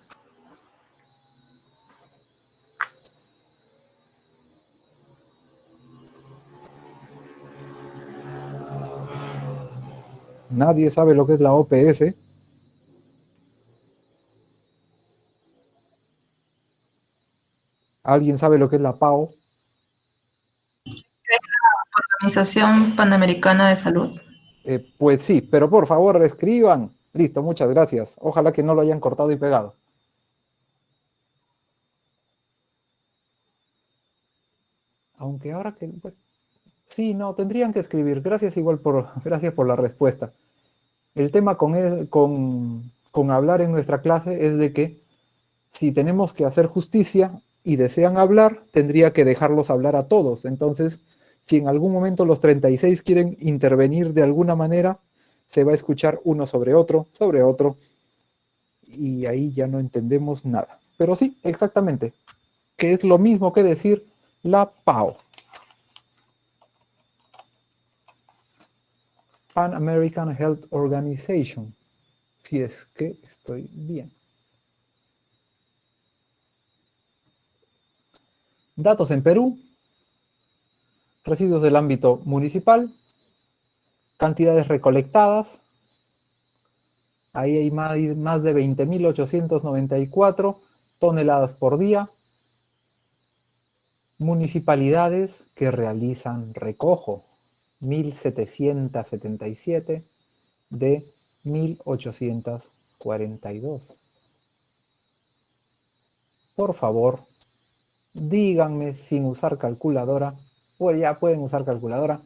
Nadie sabe lo que es la OPS. ¿Alguien sabe lo que es la PAO? Organización Panamericana de Salud. Pues sí, pero por favor escriban. Listo, muchas gracias. Ojalá que no lo hayan cortado y pegado. Aunque ahora que... Pues, sí, no, tendrían que escribir. Gracias igual gracias por la respuesta. El tema con hablar en nuestra clase es de que si tenemos que hacer justicia y desean hablar, tendría que dejarlos hablar a todos. Entonces, si en algún momento los 36 quieren intervenir de alguna manera, se va a escuchar uno sobre otro, y ahí ya no entendemos nada. Pero sí, exactamente, que es lo mismo que decir la PAO. Pan American Health Organization, si es que estoy bien. Datos en Perú, residuos del ámbito municipal, cantidades recolectadas, ahí hay más de 20.894 toneladas por día, municipalidades que realizan recojo, 1.777 de 1.842. Por favor, díganme sin usar calculadora, o ya pueden usar calculadora,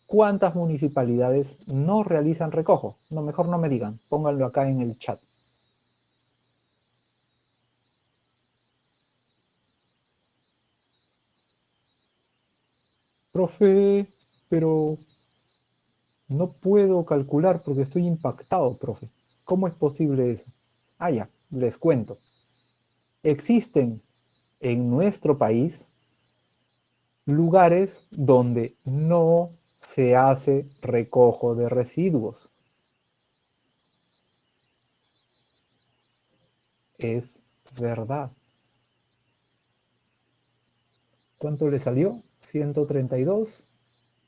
¿cuántas municipalidades no realizan recojo? No, mejor no me digan, pónganlo acá en el chat. Profe, pero no puedo calcular porque estoy impactado, profe. ¿Cómo es posible eso? Ah, ya, les cuento. Existen en nuestro país lugares donde no se hace recojo de residuos. Es verdad. ¿Cuánto le salió? 132,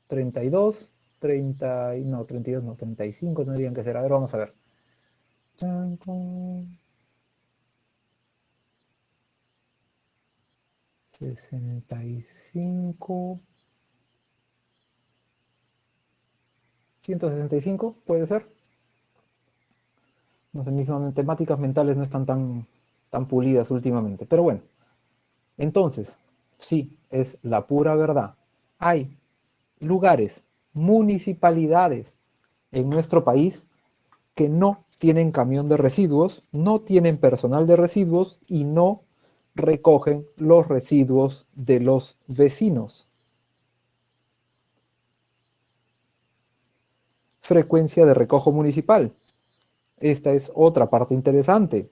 32, 30, no, 32 no, 35 tendrían que ser. A ver, vamos a ver. 65, 165, puede ser. No sé, mis matemáticas mentales no están tan pulidas últimamente. Pero bueno, entonces, sí, es la pura verdad. Hay lugares, municipalidades en nuestro país que no tienen camión de residuos, no tienen personal de residuos y no recogen los residuos de los vecinos. Frecuencia de recojo municipal. Esta es otra parte interesante.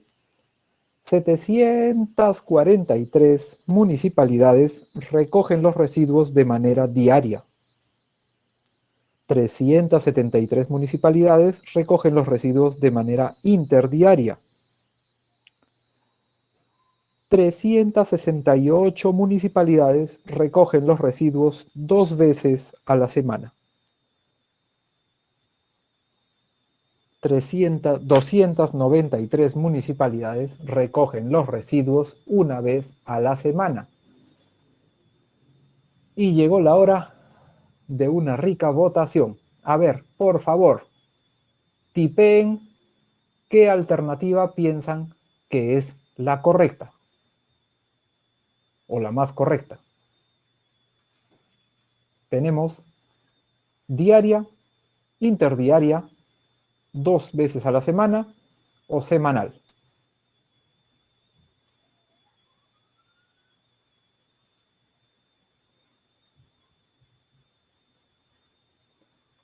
743 municipalidades recogen los residuos de manera diaria. 373 municipalidades recogen los residuos de manera interdiaria. 368 municipalidades recogen los residuos 2 veces a la semana. 293 municipalidades recogen los residuos una vez a la semana. Y llegó la hora de una rica votación. A ver, por favor, tipeen qué alternativa piensan que es la correcta o la más correcta. tenemos diaria, interdiaria, 2 veces a la semana o semanal.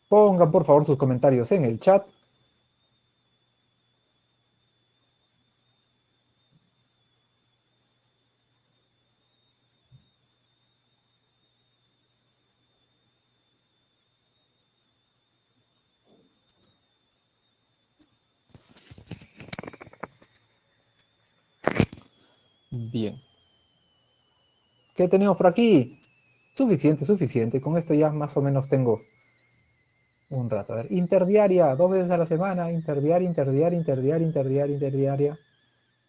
Pongan por favor sus comentarios en el chat. Bien. ¿Qué tenemos por aquí? Suficiente, suficiente. Con esto ya más o menos tengo un rato. A ver, interdiaria, 2 veces a la semana. Interdiaria, interdiaria, interdiaria, interdiaria, interdiaria.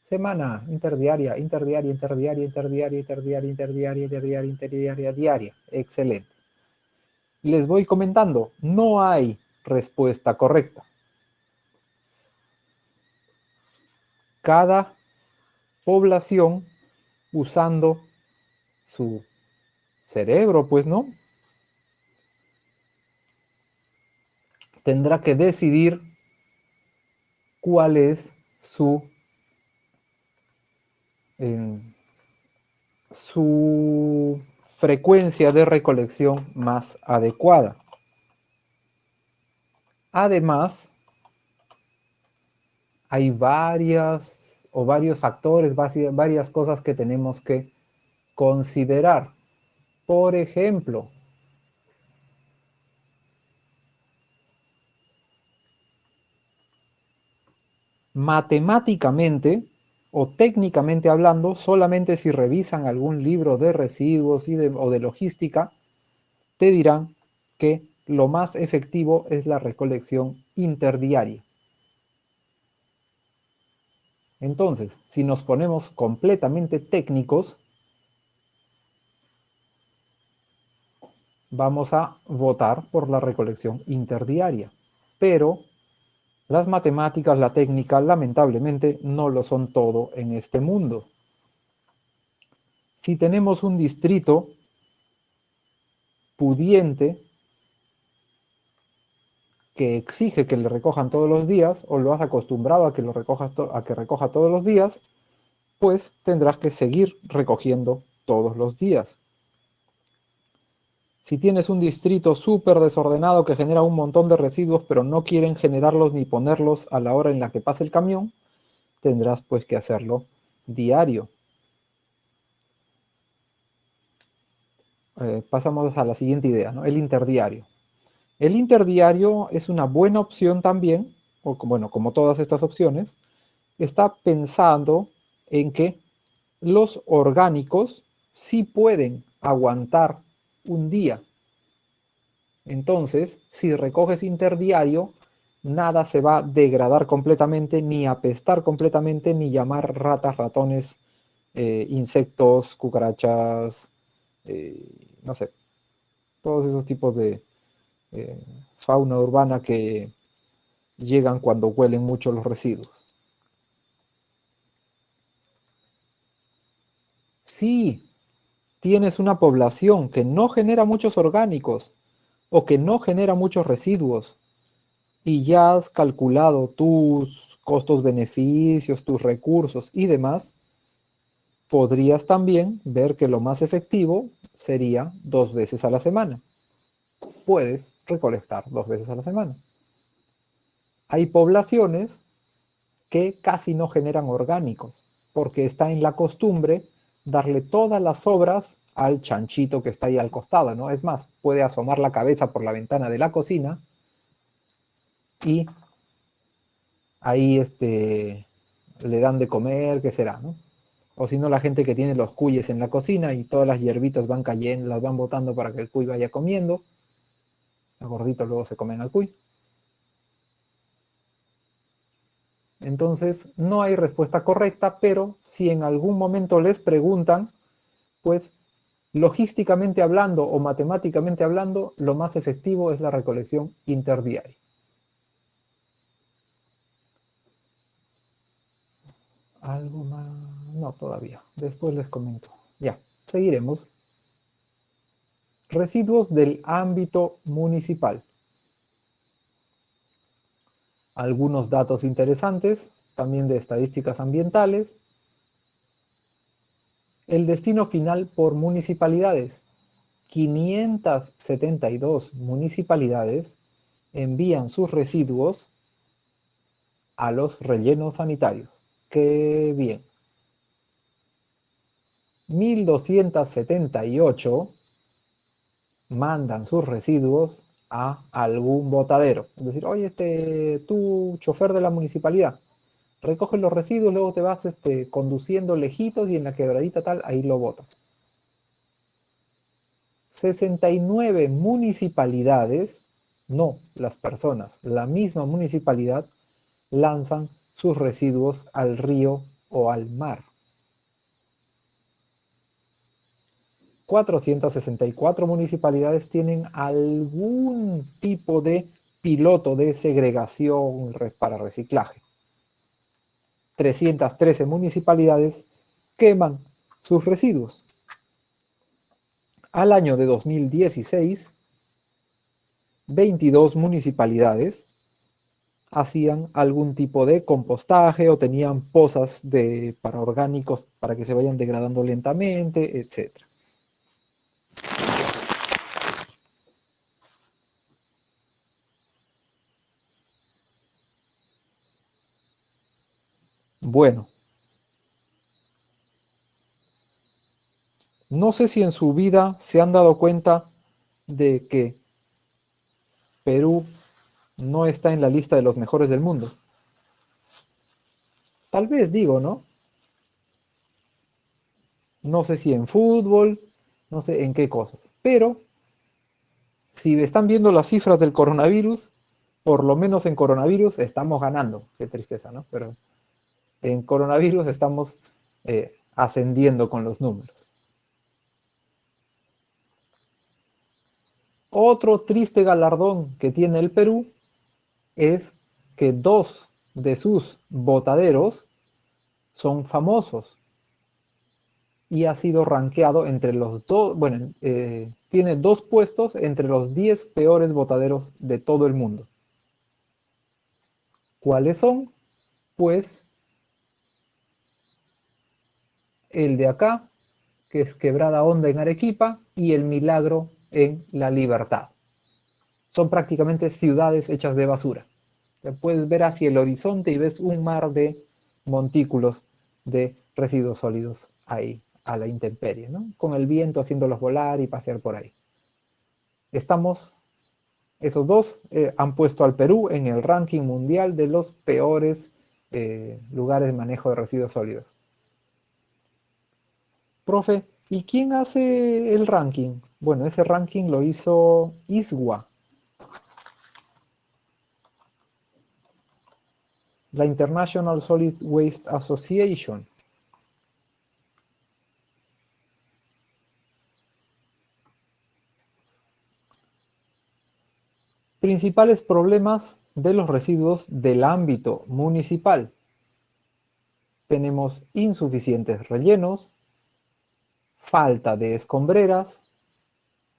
Semana, interdiaria, interdiaria, interdiaria, interdiaria, interdiaria, interdiaria, interdiaria, interdiaria, diaria. Excelente. Les voy comentando, no hay respuesta correcta. Cada población, usando su cerebro, pues, ¿no? Tendrá que decidir cuál es su frecuencia de recolección más adecuada. Además, hay varios factores, varias cosas que tenemos que considerar. Por ejemplo, matemáticamente o técnicamente hablando, solamente si revisan algún libro de residuos o de logística, te dirán que lo más efectivo es la recolección interdiaria. Entonces, si nos ponemos completamente técnicos, vamos a votar por la recolección interdiaria. Pero las matemáticas, la técnica, lamentablemente, no lo son todo en este mundo. Si tenemos un distrito pudiente que exige que le recojan todos los días, o lo has acostumbrado a que recoja todos los días, pues tendrás que seguir recogiendo todos los días. Si tienes un distrito súper desordenado que genera un montón de residuos, pero no quieren generarlos ni ponerlos a la hora en la que pase el camión, tendrás pues que hacerlo diario. Pasamos a la siguiente idea, ¿no? El interdiario. El interdiario es una buena opción también, o bueno, como todas estas opciones, está pensando en que los orgánicos sí pueden aguantar un día. Entonces, si recoges interdiario, nada se va a degradar completamente, ni apestar completamente, ni llamar ratas, ratones, insectos, cucarachas, no sé, todos esos tipos de fauna urbana que llegan cuando huelen mucho los residuos. Si tienes una población que no genera muchos orgánicos o que no genera muchos residuos y ya has calculado tus costos-beneficios, tus recursos y demás, podrías también ver que lo más efectivo sería 2 veces a la semana. Puedes recolectar 2 veces a la semana. Hay poblaciones que casi no generan orgánicos, porque está en la costumbre darle todas las sobras al chanchito que está ahí al costado, ¿no? Es más, puede asomar la cabeza por la ventana de la cocina y ahí le dan de comer, ¿qué será, no? O si no, la gente que tiene los cuyes en la cocina y todas las hierbitas van cayendo, las van botando para que el cuy vaya comiendo. Los gorditos luego se comen al cuy. Entonces, no hay respuesta correcta, pero si en algún momento les preguntan, pues logísticamente hablando o matemáticamente hablando, lo más efectivo es la recolección interdiaria. ¿Algo más? No, todavía. Después les comento. Ya, seguiremos. Residuos del ámbito municipal. Algunos datos interesantes, también de estadísticas ambientales. El destino final por municipalidades. 572 municipalidades envían sus residuos a los rellenos sanitarios. ¡Qué bien! 1278 mandan sus residuos a algún botadero. Es decir, oye, tú, chofer de la municipalidad, recoges los residuos, luego te vas conduciendo lejitos y en la quebradita tal, ahí lo botas. 69 municipalidades, no las personas, la misma municipalidad, lanzan sus residuos al río o al mar. 464 municipalidades tienen algún tipo de piloto de segregación para reciclaje. 313 municipalidades queman sus residuos. Al año de 2016, 22 municipalidades hacían algún tipo de compostaje o tenían pozas para orgánicos para que se vayan degradando lentamente, etc. Bueno, no sé si en su vida se han dado cuenta de que Perú no está en la lista de los mejores del mundo. Tal vez digo, ¿no? No sé si en fútbol, no sé en qué cosas, pero si están viendo las cifras del coronavirus, por lo menos en coronavirus estamos ganando. Qué tristeza, ¿no? Pero en coronavirus estamos ascendiendo con los números. Otro triste galardón que tiene el Perú es que 2 de sus botaderos son famosos y ha sido rankeado entre los dos, bueno, tiene 2 puestos entre los 10 peores botaderos de todo el mundo. ¿Cuáles son? Pues el de acá, que es Quebrada Honda en Arequipa, y El Milagro en La Libertad. Son prácticamente ciudades hechas de basura. Puedes ver hacia el horizonte y ves un mar de montículos de residuos sólidos ahí, a la intemperie, ¿no? Con el viento haciéndolos volar y pasear por ahí. Esos dos han puesto al Perú en el ranking mundial de los peores lugares de manejo de residuos sólidos. Profe, ¿y quién hace el ranking? Bueno, ese ranking lo hizo ISWA, la International Solid Waste Association. Principales problemas de los residuos del ámbito municipal. Tenemos insuficientes rellenos, falta de escombreras,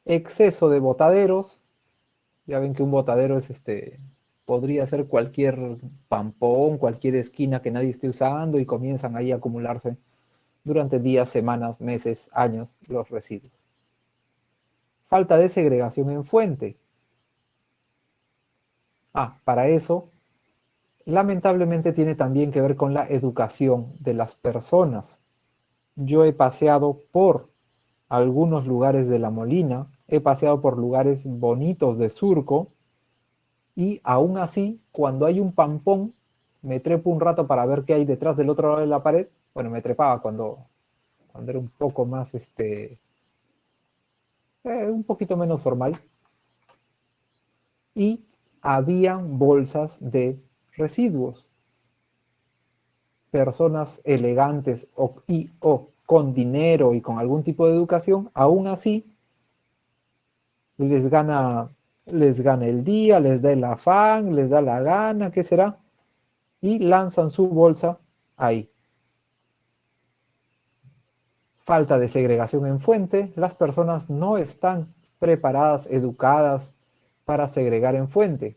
exceso de botaderos. Ya ven que un botadero es podría ser cualquier pampón, cualquier esquina que nadie esté usando y comienzan ahí a acumularse durante días, semanas, meses, años los residuos. Falta de segregación en fuente. Para eso, lamentablemente tiene también que ver con la educación de las personas. Yo he paseado por algunos lugares de La Molina, he paseado por lugares bonitos de Surco, y aún así, cuando hay un pampón, me trepo un rato para ver qué hay detrás del otro lado de la pared. Bueno, me trepaba cuando era un poco más, un poquito menos formal. Y habían bolsas de residuos. Personas elegantes o con dinero y con algún tipo de educación, aún así les gana el día, les da el afán, les da la gana, ¿qué será? Y lanzan su bolsa ahí. Falta de segregación en fuente, las personas no están preparadas, educadas para segregar en fuente,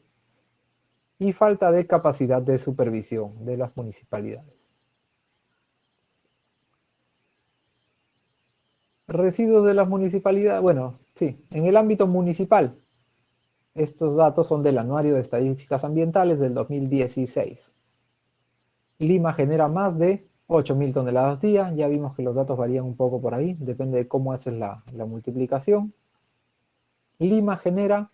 y falta de capacidad de supervisión de las municipalidades. Residuos de las municipalidades, bueno, sí, en el ámbito municipal. Estos datos son del Anuario de Estadísticas Ambientales del 2016. Lima genera más de 8.000 toneladas día. Ya vimos que los datos varían un poco por ahí, depende de cómo haces la multiplicación. Lima genera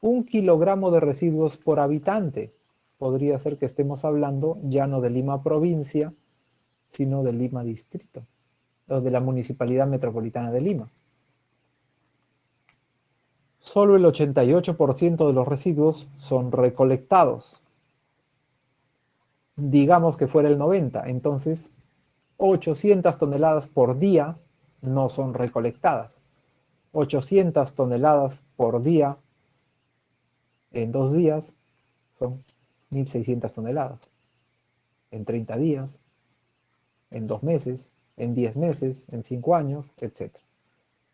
1 kilogramo de residuos por habitante. Podría ser que estemos hablando ya no de Lima provincia, sino de Lima distrito, o de la Municipalidad Metropolitana de Lima. Solo el 88% de los residuos son recolectados. Digamos que fuera el 90%, entonces 800 toneladas por día no son recolectadas. 800 toneladas por día en 2 días son 1.600 toneladas. En 30 días, en 2 meses, en 10 meses, en 5 años, etc.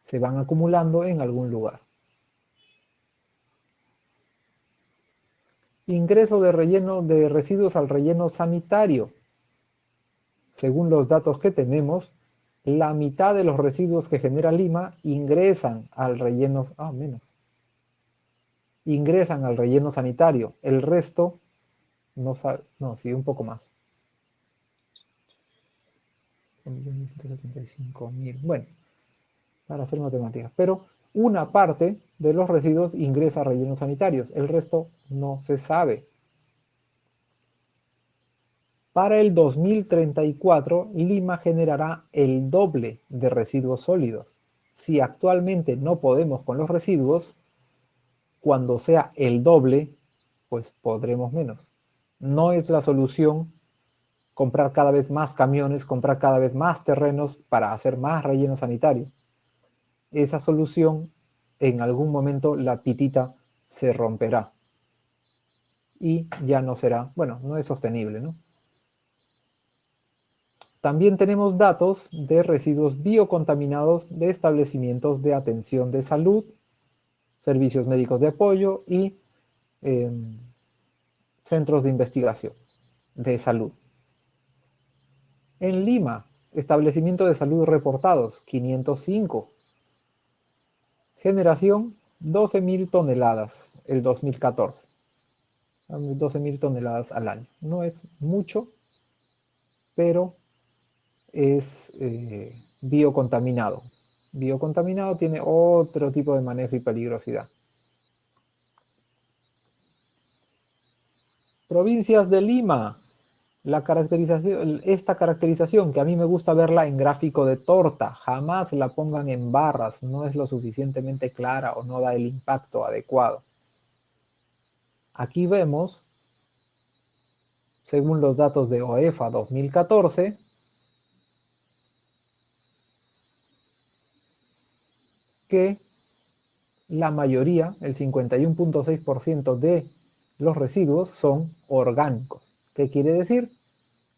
Se van acumulando en algún lugar. Ingreso de residuos al relleno sanitario. Según los datos que tenemos, la mitad de los residuos que genera Lima ingresan al relleno, ingresan al relleno sanitario. El resto, no, sí, un poco más. 1.175.000. Bueno, para hacer matemáticas. Pero una parte de los residuos ingresa a rellenos sanitarios. El resto no se sabe. Para el 2034, Lima generará el doble de residuos sólidos. Si actualmente no podemos con los residuos, cuando sea el doble, pues podremos menos. No es la solución comprar cada vez más camiones, comprar cada vez más terrenos para hacer más relleno sanitario. Esa solución, en algún momento la pitita se romperá y ya no será, bueno, no es sostenible, ¿no? También tenemos datos de residuos biocontaminados de establecimientos de atención de salud, servicios médicos de apoyo y centros de investigación de salud. En Lima, establecimientos de salud reportados, 505. Generación, 12.000 toneladas el 2014. 12.000 toneladas al año. No es mucho, pero es biocontaminado. Biocontaminado tiene otro tipo de manejo y peligrosidad. Provincias de Lima. Esta caracterización, que a mí me gusta verla en gráfico de torta, jamás la pongan en barras, no es lo suficientemente clara o no da el impacto adecuado. Aquí vemos, según los datos de OEFA 2014, que la mayoría, el 51.6% de los residuos son orgánicos. ¿Qué quiere decir?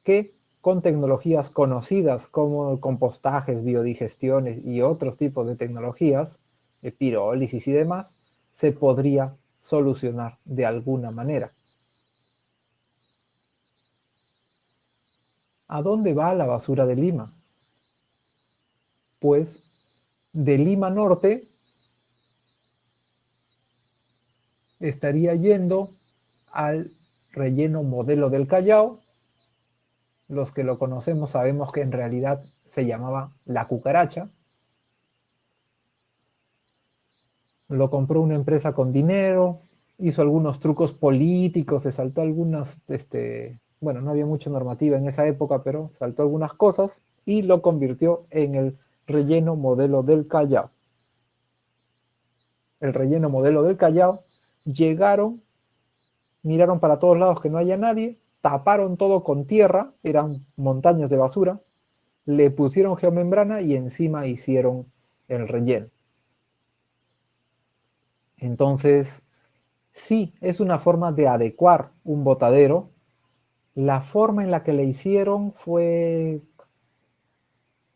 Que con tecnologías conocidas como compostajes, biodigestiones y otros tipos de tecnologías, pirólisis y demás, se podría solucionar de alguna manera. ¿A dónde va la basura de Lima? Pues de Lima Norte estaría yendo al relleno Modelo del Callao. Los que lo conocemos sabemos que en realidad se llamaba La Cucaracha. Lo compró una empresa con dinero, hizo algunos trucos políticos, se saltó algunas, bueno, no había mucha normativa en esa época, pero saltó algunas cosas y lo convirtió en el relleno Modelo del Callao. El relleno Modelo del Callao, llegaron, miraron para todos lados que no haya nadie, taparon todo con tierra, eran montañas de basura, le pusieron geomembrana y encima hicieron el relleno. Entonces, sí, es una forma de adecuar un botadero. La forma en la que le hicieron fue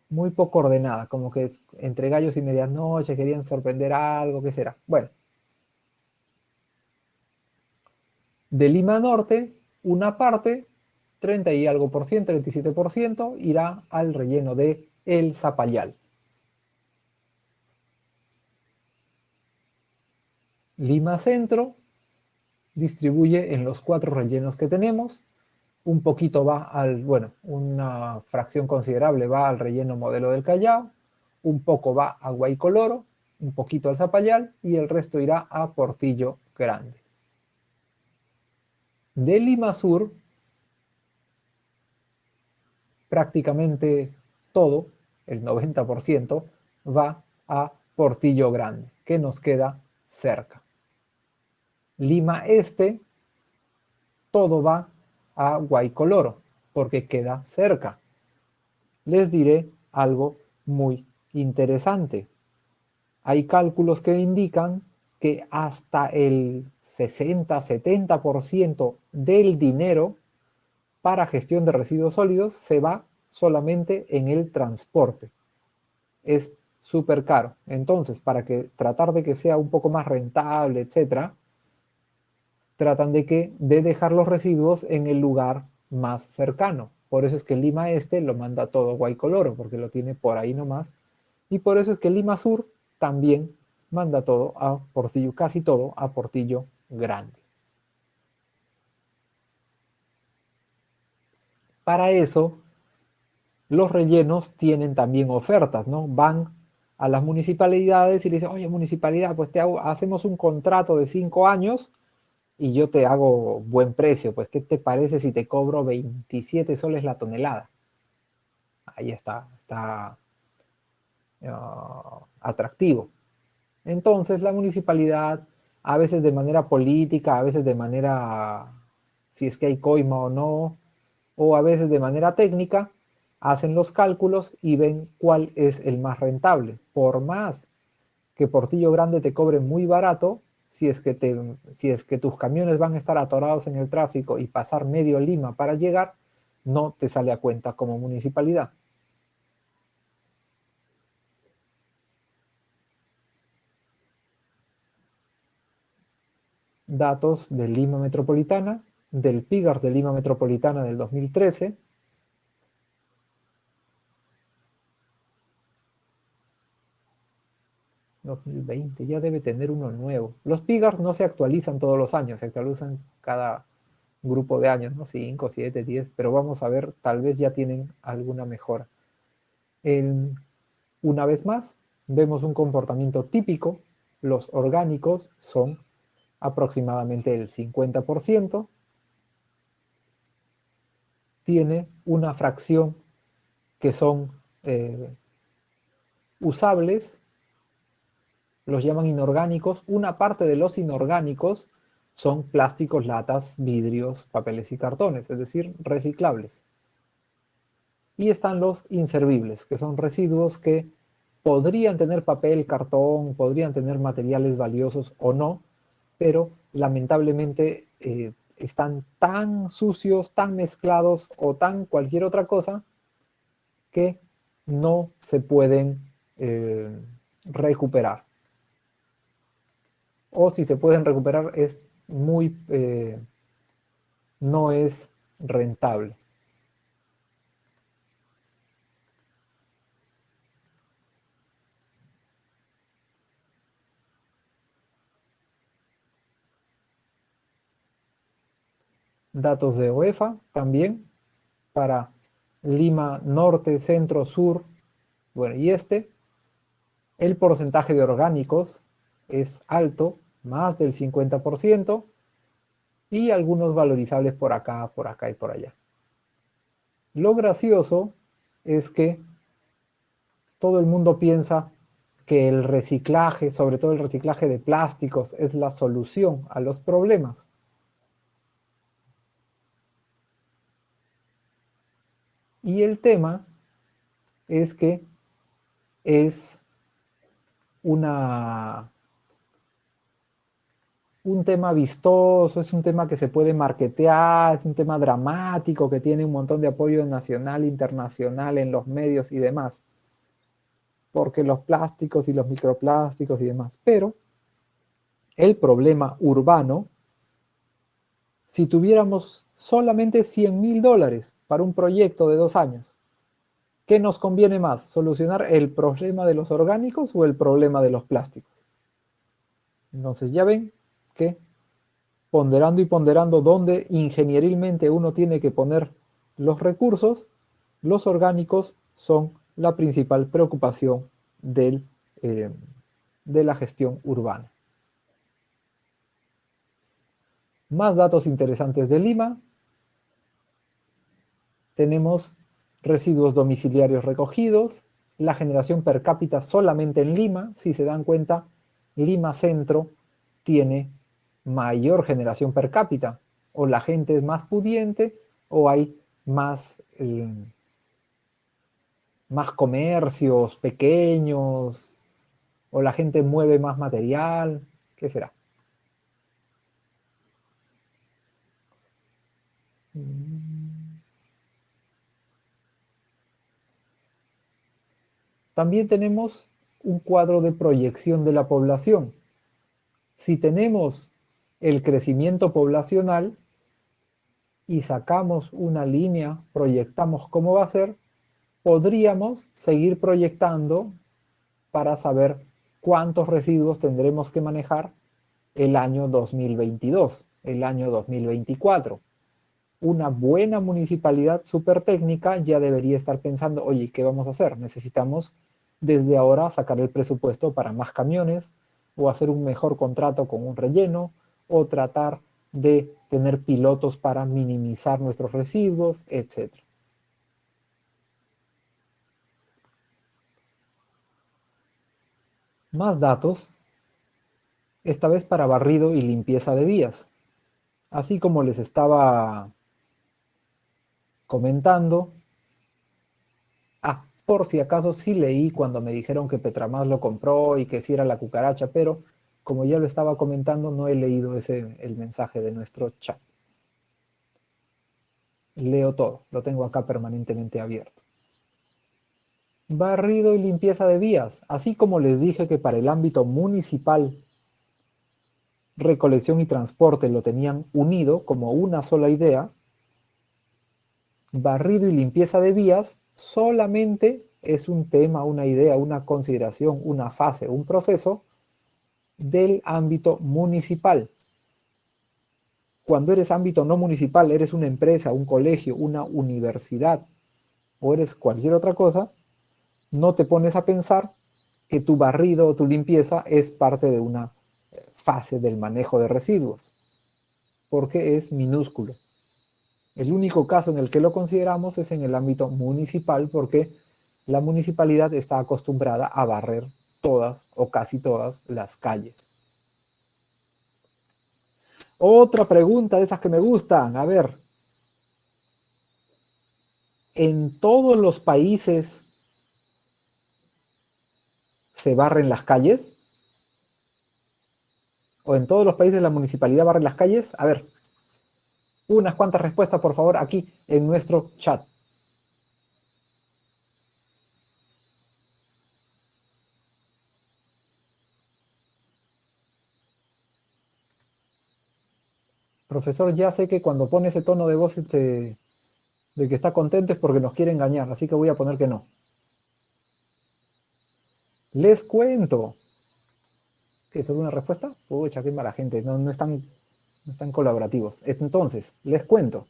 muy poco ordenada, como que entre gallos y medianoche querían sorprender algo, ¿qué será? Bueno, de Lima Norte, una parte, 30 y algo por ciento, 37%, irá al relleno de El Zapallal. Lima Centro distribuye en los 4 rellenos que tenemos. Un poquito va al, bueno, una fracción considerable va al relleno Modelo del Callao, un poco va a Guaycoloro, un poquito al Zapallal y el resto irá a Portillo Grande. De Lima Sur, prácticamente todo, el 90%, va a Portillo Grande, que nos queda cerca. Lima Este, todo va a Guaycoloro, porque queda cerca. Les diré algo muy interesante. Hay cálculos que indican que hasta el 60-70% del dinero para gestión de residuos sólidos se va solamente en el transporte. Es súper caro. Entonces, para que tratar de que sea un poco más rentable, etcétera, tratan de dejar los residuos en el lugar más cercano. Por eso es que Lima Este lo manda todo Guaycoloro, porque lo tiene por ahí nomás. Y por eso es que Lima Sur también manda todo a Portillo, casi todo a Portillo Grande. Para eso, los rellenos tienen también ofertas, ¿no? Van a las municipalidades y le dicen, oye, municipalidad, pues hacemos un contrato de 5 años y yo te hago buen precio, pues ¿qué te parece si te cobro 27 soles la tonelada? Ahí está atractivo. Entonces la municipalidad, a veces de manera política, a veces de manera, si es que hay coima o no, o a veces de manera técnica, hacen los cálculos y ven cuál es el más rentable. Por más que Portillo Grande te cobre muy barato, si es que tus camiones van a estar atorados en el tráfico y pasar medio Lima para llegar, no te sale a cuenta como municipalidad. Datos de Lima Metropolitana, del PIGAR de Lima Metropolitana del 2013. ...2020, ya debe tener uno nuevo. Los PIGAR no se actualizan todos los años, se actualizan cada grupo de años, ¿no? 5, 7, 10, pero vamos a ver, tal vez ya tienen alguna mejora. Una vez más, vemos un comportamiento típico. Los orgánicos son aproximadamente el 50%. Tiene una fracción que son usables, los llaman inorgánicos. Una parte de los inorgánicos son plásticos, latas, vidrios, papeles y cartones, es decir, reciclables. Y están los inservibles, que son residuos que podrían tener papel, cartón, podrían tener materiales valiosos o no, pero lamentablemente están tan sucios, tan mezclados o tan cualquier otra cosa que no se pueden recuperar. O si se pueden recuperar es muy, no es rentable. Datos de OEFA también para Lima Norte, Centro, Sur, bueno, y este. El porcentaje de orgánicos es alto, más del 50%, y algunos valorizables por acá y por allá. Lo gracioso es que todo el mundo piensa que el reciclaje, sobre todo el reciclaje de plásticos, es la solución a los problemas. Y el tema es que es un tema vistoso, es un tema que se puede marketear, es un tema dramático que tiene un montón de apoyo nacional, internacional en los medios y demás. porque los plásticos y los microplásticos y demás. Pero el problema urbano, si tuviéramos solamente $100.000 para un proyecto de 2 años, ¿qué nos conviene más? ¿Solucionar el problema de los orgánicos o el problema de los plásticos? Entonces ya ven que ponderando y ponderando dónde ingenierilmente uno tiene que poner los recursos, los orgánicos son la principal preocupación de la gestión urbana. Más datos interesantes de Lima. Tenemos residuos domiciliarios recogidos, la generación per cápita solamente en Lima. Si se dan cuenta, Lima Centro tiene mayor generación per cápita. O la gente es más pudiente o hay más comercios pequeños, o la gente mueve más material. ¿Qué será? También tenemos un cuadro de proyección de la población. Si tenemos el crecimiento poblacional y sacamos una línea, proyectamos cómo va a ser, podríamos seguir proyectando para saber cuántos residuos tendremos que manejar el año 2022, el año 2024. Una buena municipalidad súper técnica ya debería estar pensando, oye, ¿qué vamos a hacer? Necesitamos desde ahora sacar el presupuesto para más camiones, o hacer un mejor contrato con un relleno, o tratar de tener pilotos para minimizar nuestros residuos, etc. Más datos, esta vez para barrido y limpieza de vías. Así como les estaba comentando, por si acaso sí leí cuando me dijeron que Petromás lo compró y que sí era la cucaracha, pero como ya lo estaba comentando, no he leído el mensaje de nuestro chat. Leo todo, lo tengo acá permanentemente abierto. Barrido y limpieza de vías, así como les dije que para el ámbito municipal, recolección y transporte lo tenían unido como una sola idea, barrido y limpieza de vías solamente es un tema, una idea, una consideración, una fase, un proceso del ámbito municipal. Cuando eres ámbito no municipal, eres una empresa, un colegio, una universidad o eres cualquier otra cosa, no te pones a pensar que tu barrido o tu limpieza es parte de una fase del manejo de residuos, porque es minúsculo. El único caso en el que lo consideramos es en el ámbito municipal, porque la municipalidad está acostumbrada a barrer todas o casi todas las calles. Otra pregunta de esas que me gustan. A ver, ¿en todos los países se barren las calles? ¿O en todos los países la municipalidad barre las calles? A ver, unas cuantas respuestas, por favor, aquí en nuestro chat. Profesor, ya sé que cuando pone ese tono de voz de que está contento es porque nos quiere engañar, así que voy a poner que no. Les cuento. ¿Qué es una respuesta? Pucha, qué mala gente, no están colaborativos. Entonces, les cuento.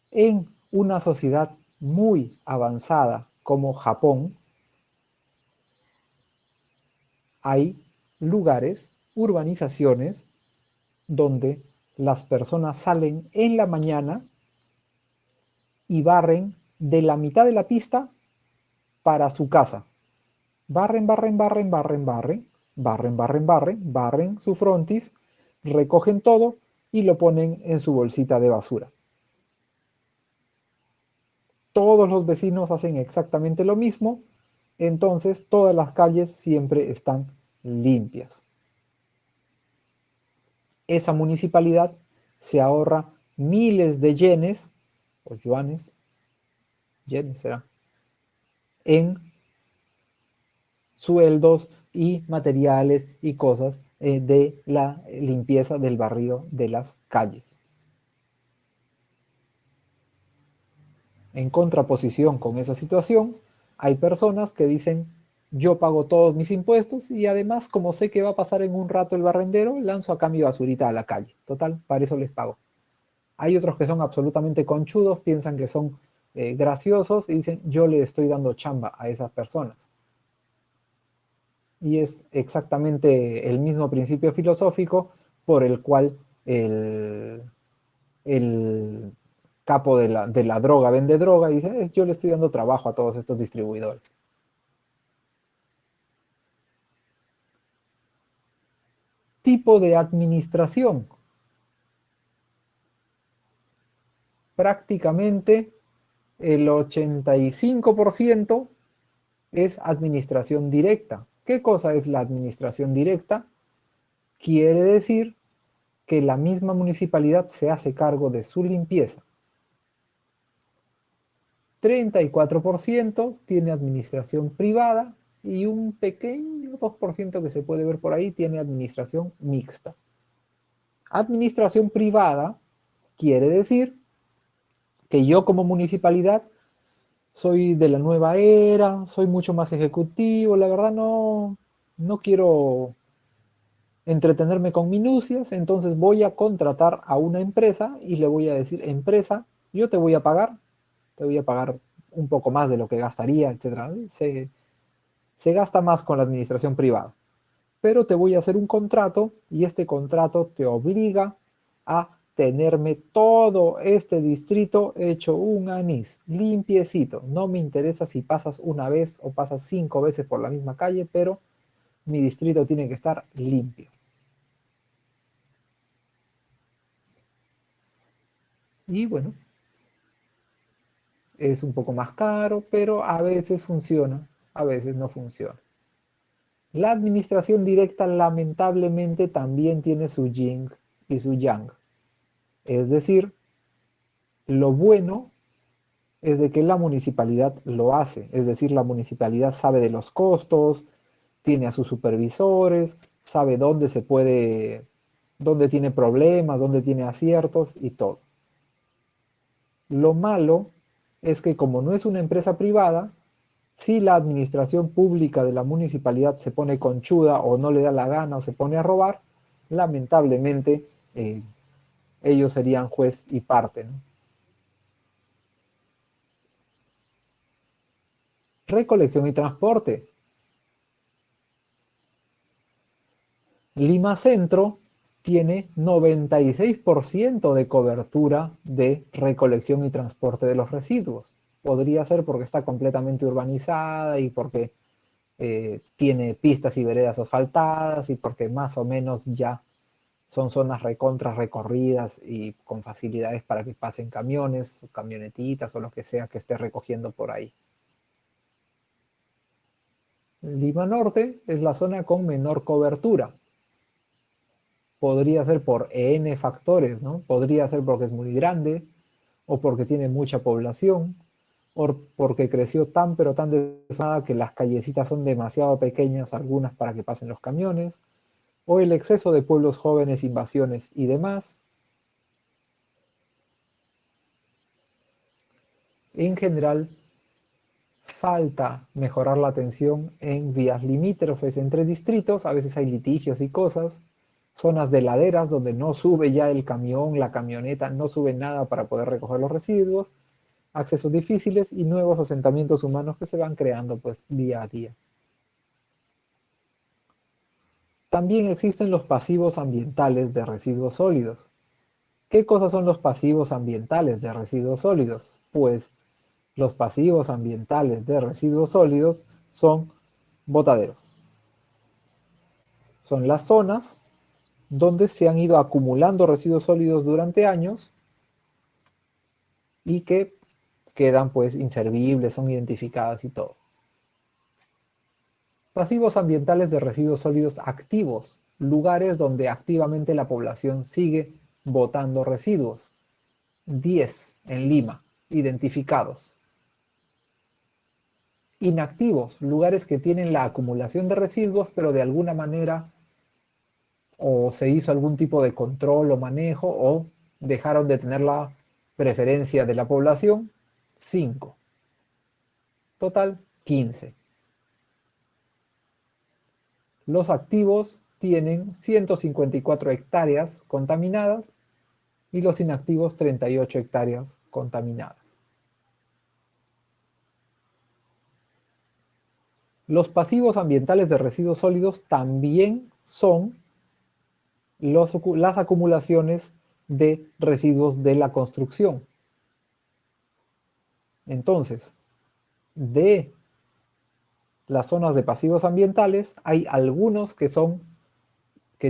En una sociedad muy avanzada como Japón, hay lugares, urbanizaciones, donde las personas salen en la mañana y barren de la mitad de la pista para su casa. Barren, barren, barren, barren, barren, barren, barren, barren, barren su frontis, recogen todo y lo ponen en su bolsita de basura. Todos los vecinos hacen exactamente lo mismo, entonces todas las calles siempre están limpias. Esa municipalidad se ahorra miles de yenes, o yuanes, yenes será, en sueldos y materiales y cosas de la limpieza del barrio de las calles. En contraposición con esa situación, hay personas que dicen, yo pago todos mis impuestos y además, como sé que va a pasar en un rato el barrendero, lanzo acá mi basurita a la calle. Total, para eso les pago. Hay otros que son absolutamente conchudos, piensan que son graciosos y dicen, yo le estoy dando chamba a esas personas. Y es exactamente el mismo principio filosófico por el cual el capo de la droga vende droga y dice, yo le estoy dando trabajo a todos estos distribuidores. Tipo de administración. Prácticamente el 85% es administración directa. ¿Qué cosa es la administración directa? Quiere decir que la misma municipalidad se hace cargo de su limpieza. 34% tiene administración privada y un pequeño 2% que se puede ver por ahí tiene administración mixta. Administración privada quiere decir que yo como municipalidad soy de la nueva era, soy mucho más ejecutivo, la verdad no quiero entretenerme con minucias, entonces voy a contratar a una empresa y le voy a decir, empresa, yo te voy a pagar un poco más de lo que gastaría, etc. Se gasta más con la administración privada, pero te voy a hacer un contrato y este contrato te obliga a tenerme todo este distrito hecho un anís, limpiecito. No me interesa si pasas una vez o pasas 5 veces por la misma calle, pero mi distrito tiene que estar limpio. Y bueno, es un poco más caro, pero a veces funciona, a veces no funciona. La administración directa lamentablemente también tiene su yin y su yang. Es decir, lo bueno es de que la municipalidad lo hace, es decir, la municipalidad sabe de los costos, tiene a sus supervisores, sabe dónde se puede, dónde tiene problemas, dónde tiene aciertos y todo. Lo malo es que como no es una empresa privada, si la administración pública de la municipalidad se pone conchuda o no le da la gana o se pone a robar, lamentablemente ellos serían juez y parte, ¿no? Recolección y transporte. Lima Centro tiene 96% de cobertura de recolección y transporte de los residuos. Podría ser porque está completamente urbanizada y porque tiene pistas y veredas asfaltadas y porque más o menos ya son zonas recontra recorridas y con facilidades para que pasen camiones, camionetitas o lo que sea que esté recogiendo por ahí. Lima Norte es la zona con menor cobertura. Podría ser por N factores, ¿no? Podría ser porque es muy grande, o porque tiene mucha población, o porque creció tan pero tan desarrollada que las callecitas son demasiado pequeñas, algunas para que pasen los camiones, o el exceso de pueblos jóvenes, invasiones y demás. En general, falta mejorar la atención en vías limítrofes entre distritos, a veces hay litigios y cosas, zonas de laderas donde no sube ya el camión, la camioneta, no sube nada para poder recoger los residuos, accesos difíciles y nuevos asentamientos humanos que se van creando pues día a día. También existen los pasivos ambientales de residuos sólidos. ¿Qué cosas son los pasivos ambientales de residuos sólidos? Pues los pasivos ambientales de residuos sólidos son botaderos. Son las zonas donde se han ido acumulando residuos sólidos durante años y que quedan pues inservibles, son identificadas y todo. Pasivos ambientales de residuos sólidos activos, lugares donde activamente la población sigue botando residuos. 10 en Lima, identificados. Inactivos, lugares que tienen la acumulación de residuos, pero de alguna manera o se hizo algún tipo de control o manejo o dejaron de tener la preferencia de la población, 5. Total, 15. Los activos tienen 154 hectáreas contaminadas y los inactivos 38 hectáreas contaminadas. Los pasivos ambientales de residuos sólidos también son las acumulaciones de residuos de la construcción. Entonces, de las zonas de pasivos ambientales, hay algunos que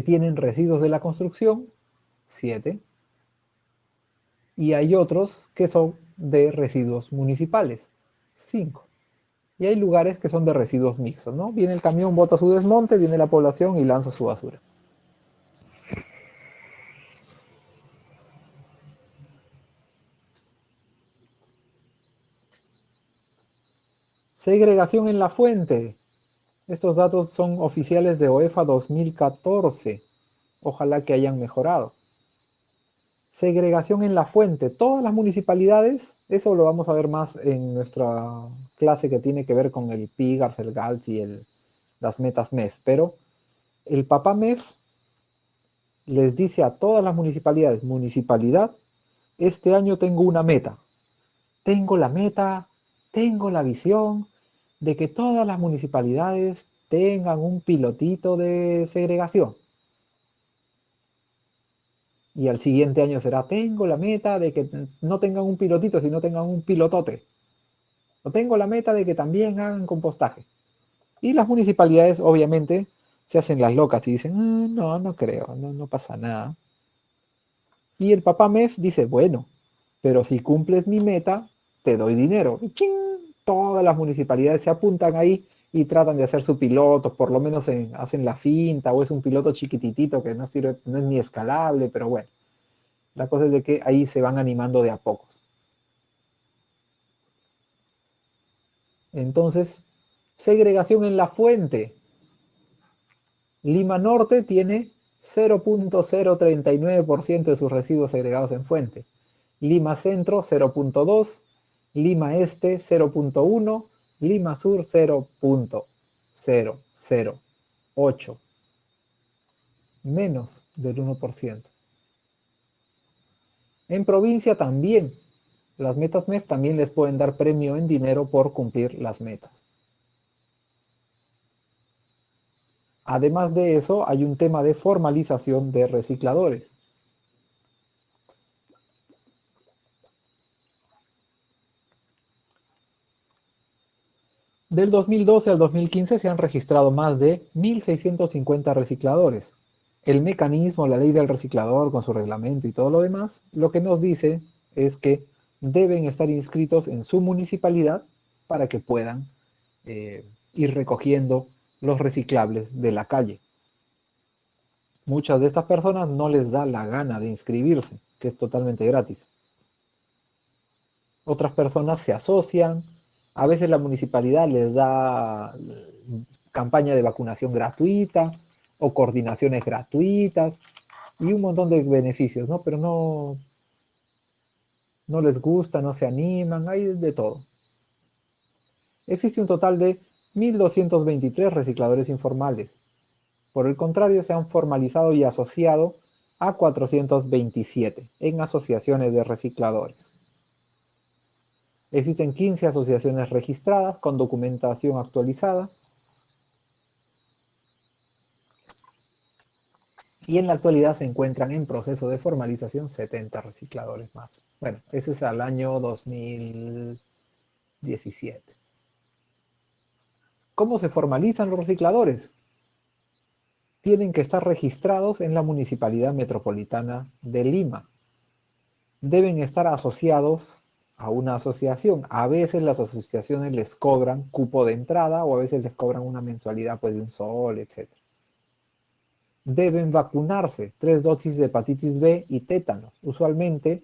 tienen residuos de la construcción, 7, y hay otros que son de residuos municipales, 5. Y hay lugares que son de residuos mixtos, ¿no? Viene el camión, bota su desmonte, viene la población y lanza su basura. Segregación en la fuente. Estos datos son oficiales de OEFA 2014. Ojalá que hayan mejorado. Segregación en la fuente. Todas las municipalidades, eso lo vamos a ver más en nuestra clase que tiene que ver con el PIGARS, el GALS y las metas MEF. Pero el papá MEF les dice a todas las municipalidades, municipalidad, este año tengo una meta. Tengo la meta, tengo la visión de que todas las municipalidades tengan un pilotito de segregación. Y al siguiente año será, tengo la meta de que no tengan un pilotito, sino tengan un pilotote. O tengo la meta de que también hagan compostaje. Y las municipalidades, obviamente, se hacen las locas y dicen, no creo, no pasa nada. Y el papá MEF dice, bueno, pero si cumples mi meta, te doy dinero. Y ¡ching! Todas las municipalidades se apuntan ahí y tratan de hacer su piloto, por lo menos hacen la finta, o es un piloto chiquititito que no sirve, no es ni escalable, pero bueno. La cosa es de que ahí se van animando de a pocos. Entonces, segregación en la fuente. Lima Norte tiene 0.039% de sus residuos segregados en fuente. Lima Centro 0.2, Lima Este 0.1, Lima Sur 0.008, menos del 1%. En provincia también, las metas MEF también les pueden dar premio en dinero por cumplir las metas. Además de eso, hay un tema de formalización de recicladores. Del 2012 al 2015 se han registrado más de 1.650 recicladores. El mecanismo, la ley del reciclador con su reglamento y todo lo demás, lo que nos dice es que deben estar inscritos en su municipalidad para que puedan ir recogiendo los reciclables de la calle. Muchas de estas personas no les da la gana de inscribirse, que es totalmente gratis. Otras personas se asocian, a veces la municipalidad les da campaña de vacunación gratuita o coordinaciones gratuitas y un montón de beneficios, ¿no? Pero no les gusta, no se animan, hay de todo. Existe un total de 1.223 recicladores informales. Por el contrario, se han formalizado y asociado a 427 en asociaciones de recicladores. Existen 15 asociaciones registradas con documentación actualizada. Y en la actualidad se encuentran en proceso de formalización 70 recicladores más. Bueno, ese es al año 2017. ¿Cómo se formalizan los recicladores? Tienen que estar registrados en la Municipalidad Metropolitana de Lima. Deben estar asociados a una asociación. A veces las asociaciones les cobran cupo de entrada o a veces les cobran una mensualidad pues, de $1, etc. Deben vacunarse 3 dosis de hepatitis B y tétanos. Usualmente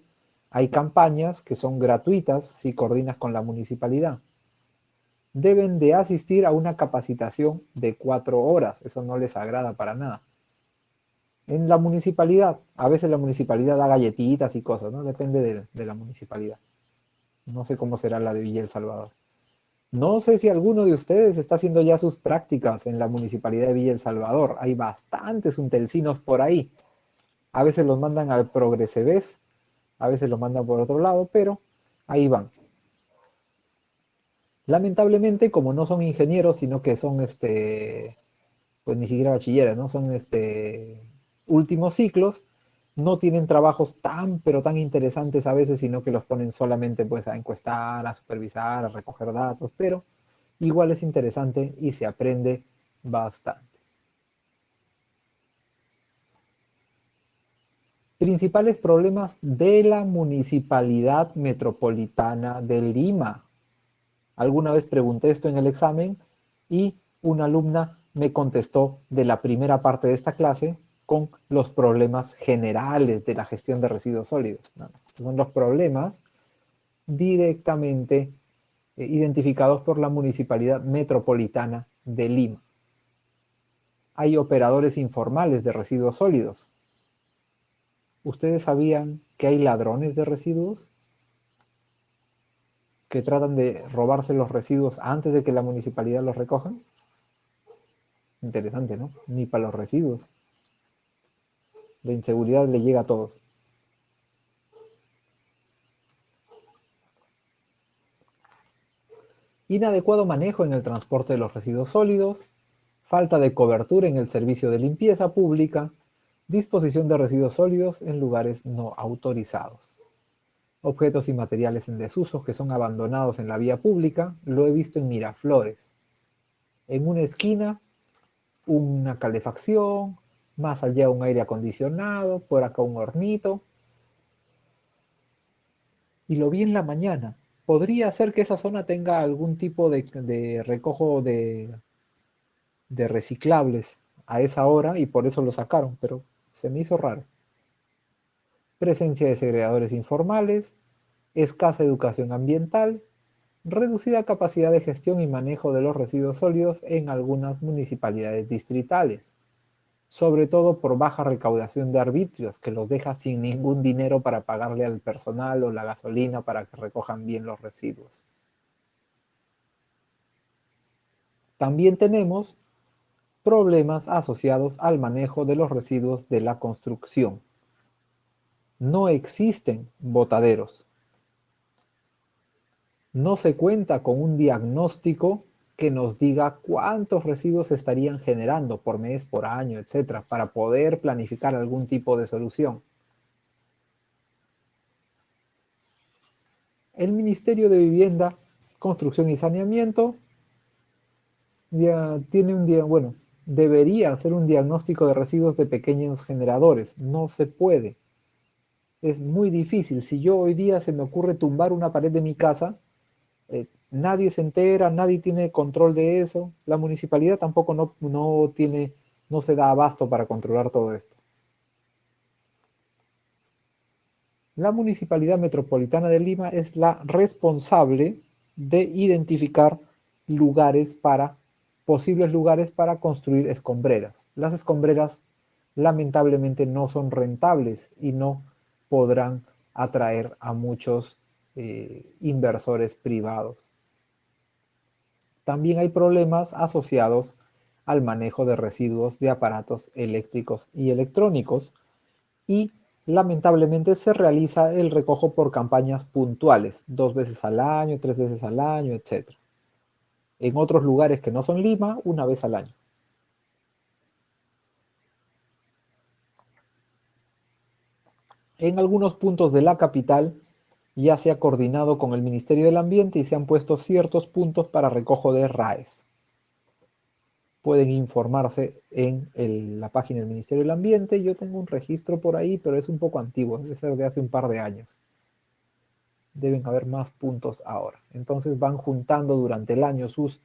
hay campañas que son gratuitas si coordinas con la municipalidad. deben de asistir a una capacitación de 4 horas. Eso no les agrada para nada. En la municipalidad, a veces la municipalidad da galletitas y cosas, ¿no? Depende de la municipalidad. No sé cómo será la de Villa El Salvador. No sé si alguno de ustedes está haciendo ya sus prácticas en la municipalidad de Villa El Salvador. Hay bastantes untelcinos por ahí. A veces los mandan al Progreseves, a veces los mandan por otro lado, pero ahí van. Lamentablemente, como no son ingenieros, sino que son pues ni siquiera bachilleres, ¿no? Son últimos ciclos, no tienen trabajos tan, pero tan interesantes a veces, sino que los ponen solamente pues a encuestar, a supervisar, a recoger datos, pero igual es interesante y se aprende bastante. Principales problemas de la Municipalidad Metropolitana de Lima. Alguna vez pregunté esto en el examen y una alumna me contestó de la primera parte de esta clase con los problemas generales de la gestión de residuos sólidos. ¿No? Estos son los problemas directamente identificados por la Municipalidad Metropolitana de Lima. Hay operadores informales de residuos sólidos. ¿Ustedes sabían que hay ladrones de residuos que tratan de robarse los residuos antes de que la municipalidad los recoja? Interesante, ¿no? Ni para los residuos. La inseguridad le llega a todos. Inadecuado manejo en el transporte de los residuos sólidos, falta de cobertura en el servicio de limpieza pública, disposición de residuos sólidos en lugares no autorizados. Objetos y materiales en desuso que son abandonados en la vía pública, lo he visto en Miraflores. En una esquina, una calefacción, más allá un aire acondicionado, por acá un hornito. Y lo vi en la mañana. Podría ser que esa zona tenga algún tipo de recojo de reciclables a esa hora y por eso lo sacaron, pero se me hizo raro. Presencia de segregadores informales, escasa educación ambiental, reducida capacidad de gestión y manejo de los residuos sólidos en algunas municipalidades distritales, sobre todo por baja recaudación de arbitrios, que los deja sin ningún dinero para pagarle al personal o la gasolina para que recojan bien los residuos. También tenemos problemas asociados al manejo de los residuos de la construcción. No existen botaderos. No se cuenta con un diagnóstico que nos diga cuántos residuos se estarían generando por mes, por año, etcétera, para poder planificar algún tipo de solución. El Ministerio de Vivienda, Construcción y Saneamiento ya tiene bueno, debería hacer un diagnóstico de residuos de pequeños generadores. No se puede. Es muy difícil. Si yo hoy día se me ocurre tumbar una pared de mi casa, nadie se entera, nadie tiene control de eso. La municipalidad tampoco no se da abasto para controlar todo esto. La Municipalidad Metropolitana de Lima es la responsable de identificar posibles lugares para construir escombreras. Las escombreras lamentablemente no son rentables y no podrán atraer a muchos inversores privados. También hay problemas asociados al manejo de residuos de aparatos eléctricos y electrónicos y lamentablemente se realiza el recojo por campañas puntuales, 2 veces al año, 3 veces al año, etc. En otros lugares que no son Lima, 1 vez al año. En algunos puntos de la capital ya se ha coordinado con el Ministerio del Ambiente y se han puesto ciertos puntos para recojo de RAEs. Pueden informarse en la página del Ministerio del Ambiente. Yo tengo un registro por ahí, pero es un poco antiguo, debe ser de hace un par de años. Deben haber más puntos ahora. Entonces van juntando durante el año sus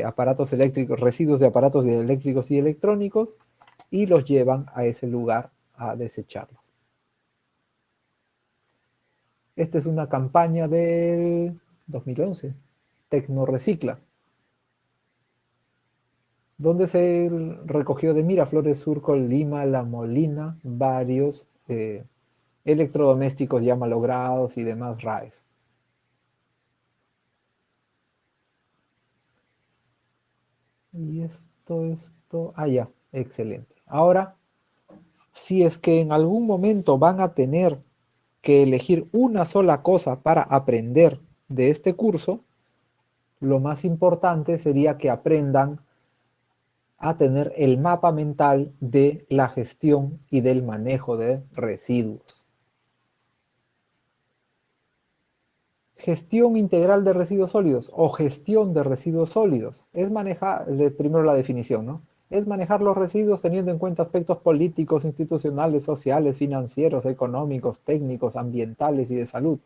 aparatos eléctricos, residuos de aparatos eléctricos y electrónicos y los llevan a ese lugar a desecharlos. Esta es una campaña del 2011, Tecnorecicla. donde se recogió de Miraflores, Surco, Lima, La Molina, varios electrodomésticos ya malogrados y demás RAEs. Y ya, excelente. Ahora, si es que en algún momento van a tener que elegir una sola cosa para aprender de este curso, lo más importante sería que aprendan a tener el mapa mental de la gestión y del manejo de residuos. Gestión integral de residuos sólidos o gestión de residuos sólidos es manejar, primero la definición, ¿no? Es manejar los residuos teniendo en cuenta aspectos políticos, institucionales, sociales, financieros, económicos, técnicos, ambientales y de salud,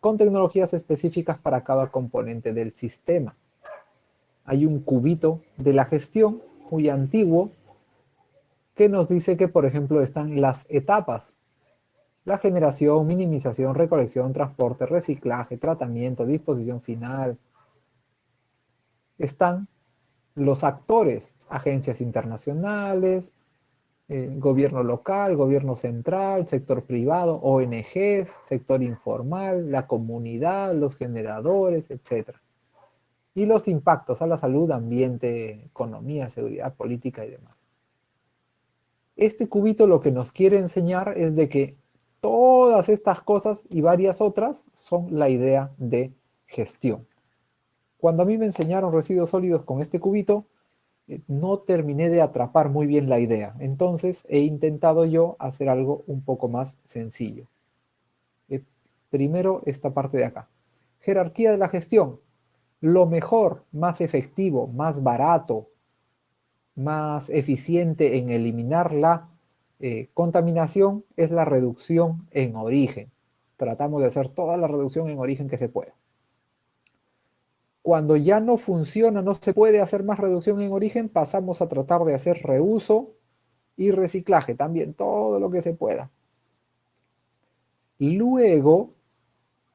con tecnologías específicas para cada componente del sistema. Hay un cubito de la gestión muy antiguo que nos dice que, por ejemplo, están las etapas: la generación, minimización, recolección, transporte, reciclaje, tratamiento, disposición final. Están los actores: agencias internacionales, gobierno local, gobierno central, sector privado, ONGs, sector informal, la comunidad, los generadores, etc. Y los impactos a la salud, ambiente, economía, seguridad, política y demás. Este cubito lo que nos quiere enseñar es de que todas estas cosas y varias otras son la idea de gestión. Cuando a mí me enseñaron residuos sólidos con este cubito, no terminé de atrapar muy bien la idea. Entonces he intentado yo hacer algo un poco más sencillo. Primero esta parte de acá. Jerarquía de la gestión. Lo mejor, más efectivo, más barato, más eficiente en eliminar la contaminación es la reducción en origen. Tratamos de hacer toda la reducción en origen que se pueda. Cuando ya no funciona, no se puede hacer más reducción en origen, pasamos a tratar de hacer reuso y reciclaje, también todo lo que se pueda. Luego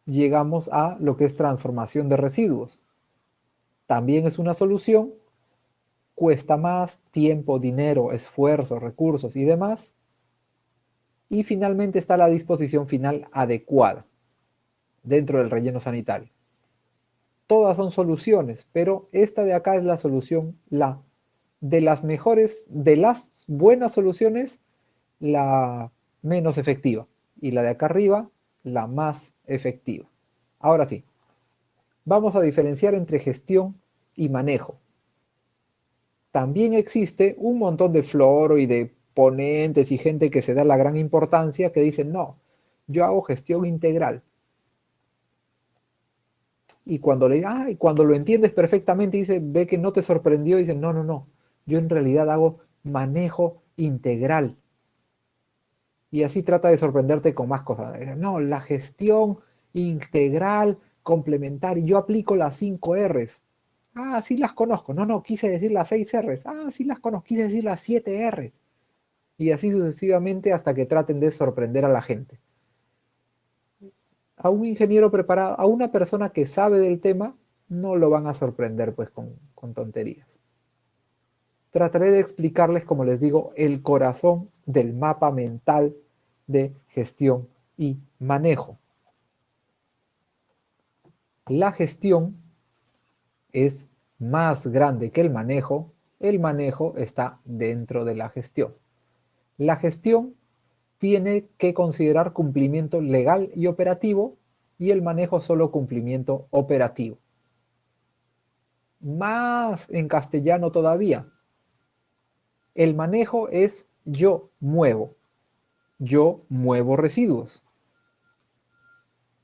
llegamos a lo que es transformación de residuos. También es una solución, cuesta más tiempo, dinero, esfuerzo, recursos y demás. Y finalmente está la disposición final adecuada dentro del relleno sanitario. Todas son soluciones, pero esta de acá es la solución, de las mejores, de las buenas soluciones, la menos efectiva. Y la de acá arriba, la más efectiva. Ahora sí, vamos a diferenciar entre gestión y manejo. También existe un montón de floro y de ponentes y gente que se da la gran importancia que dicen, no, yo hago gestión integral. Y cuando cuando lo entiendes perfectamente, dice, ve que no te sorprendió, y dice, no, no, no, yo en realidad hago manejo integral. Y así trata de sorprenderte con más cosas. No, la gestión integral complementaria, yo aplico las 5 R's. Ah, sí las conozco. No, no, quise decir las 6 R's. Ah, sí las conozco, quise decir las 7 R's. Y así sucesivamente hasta que traten de sorprender a la gente. A un ingeniero preparado, a una persona que sabe del tema, no lo van a sorprender pues con tonterías. Trataré de explicarles, como les digo, el corazón del mapa mental de gestión y manejo. La gestión es más grande que el manejo está dentro de la gestión. La gestión tiene que considerar cumplimiento legal y operativo y el manejo solo cumplimiento operativo. Más en castellano todavía. El manejo es yo muevo residuos.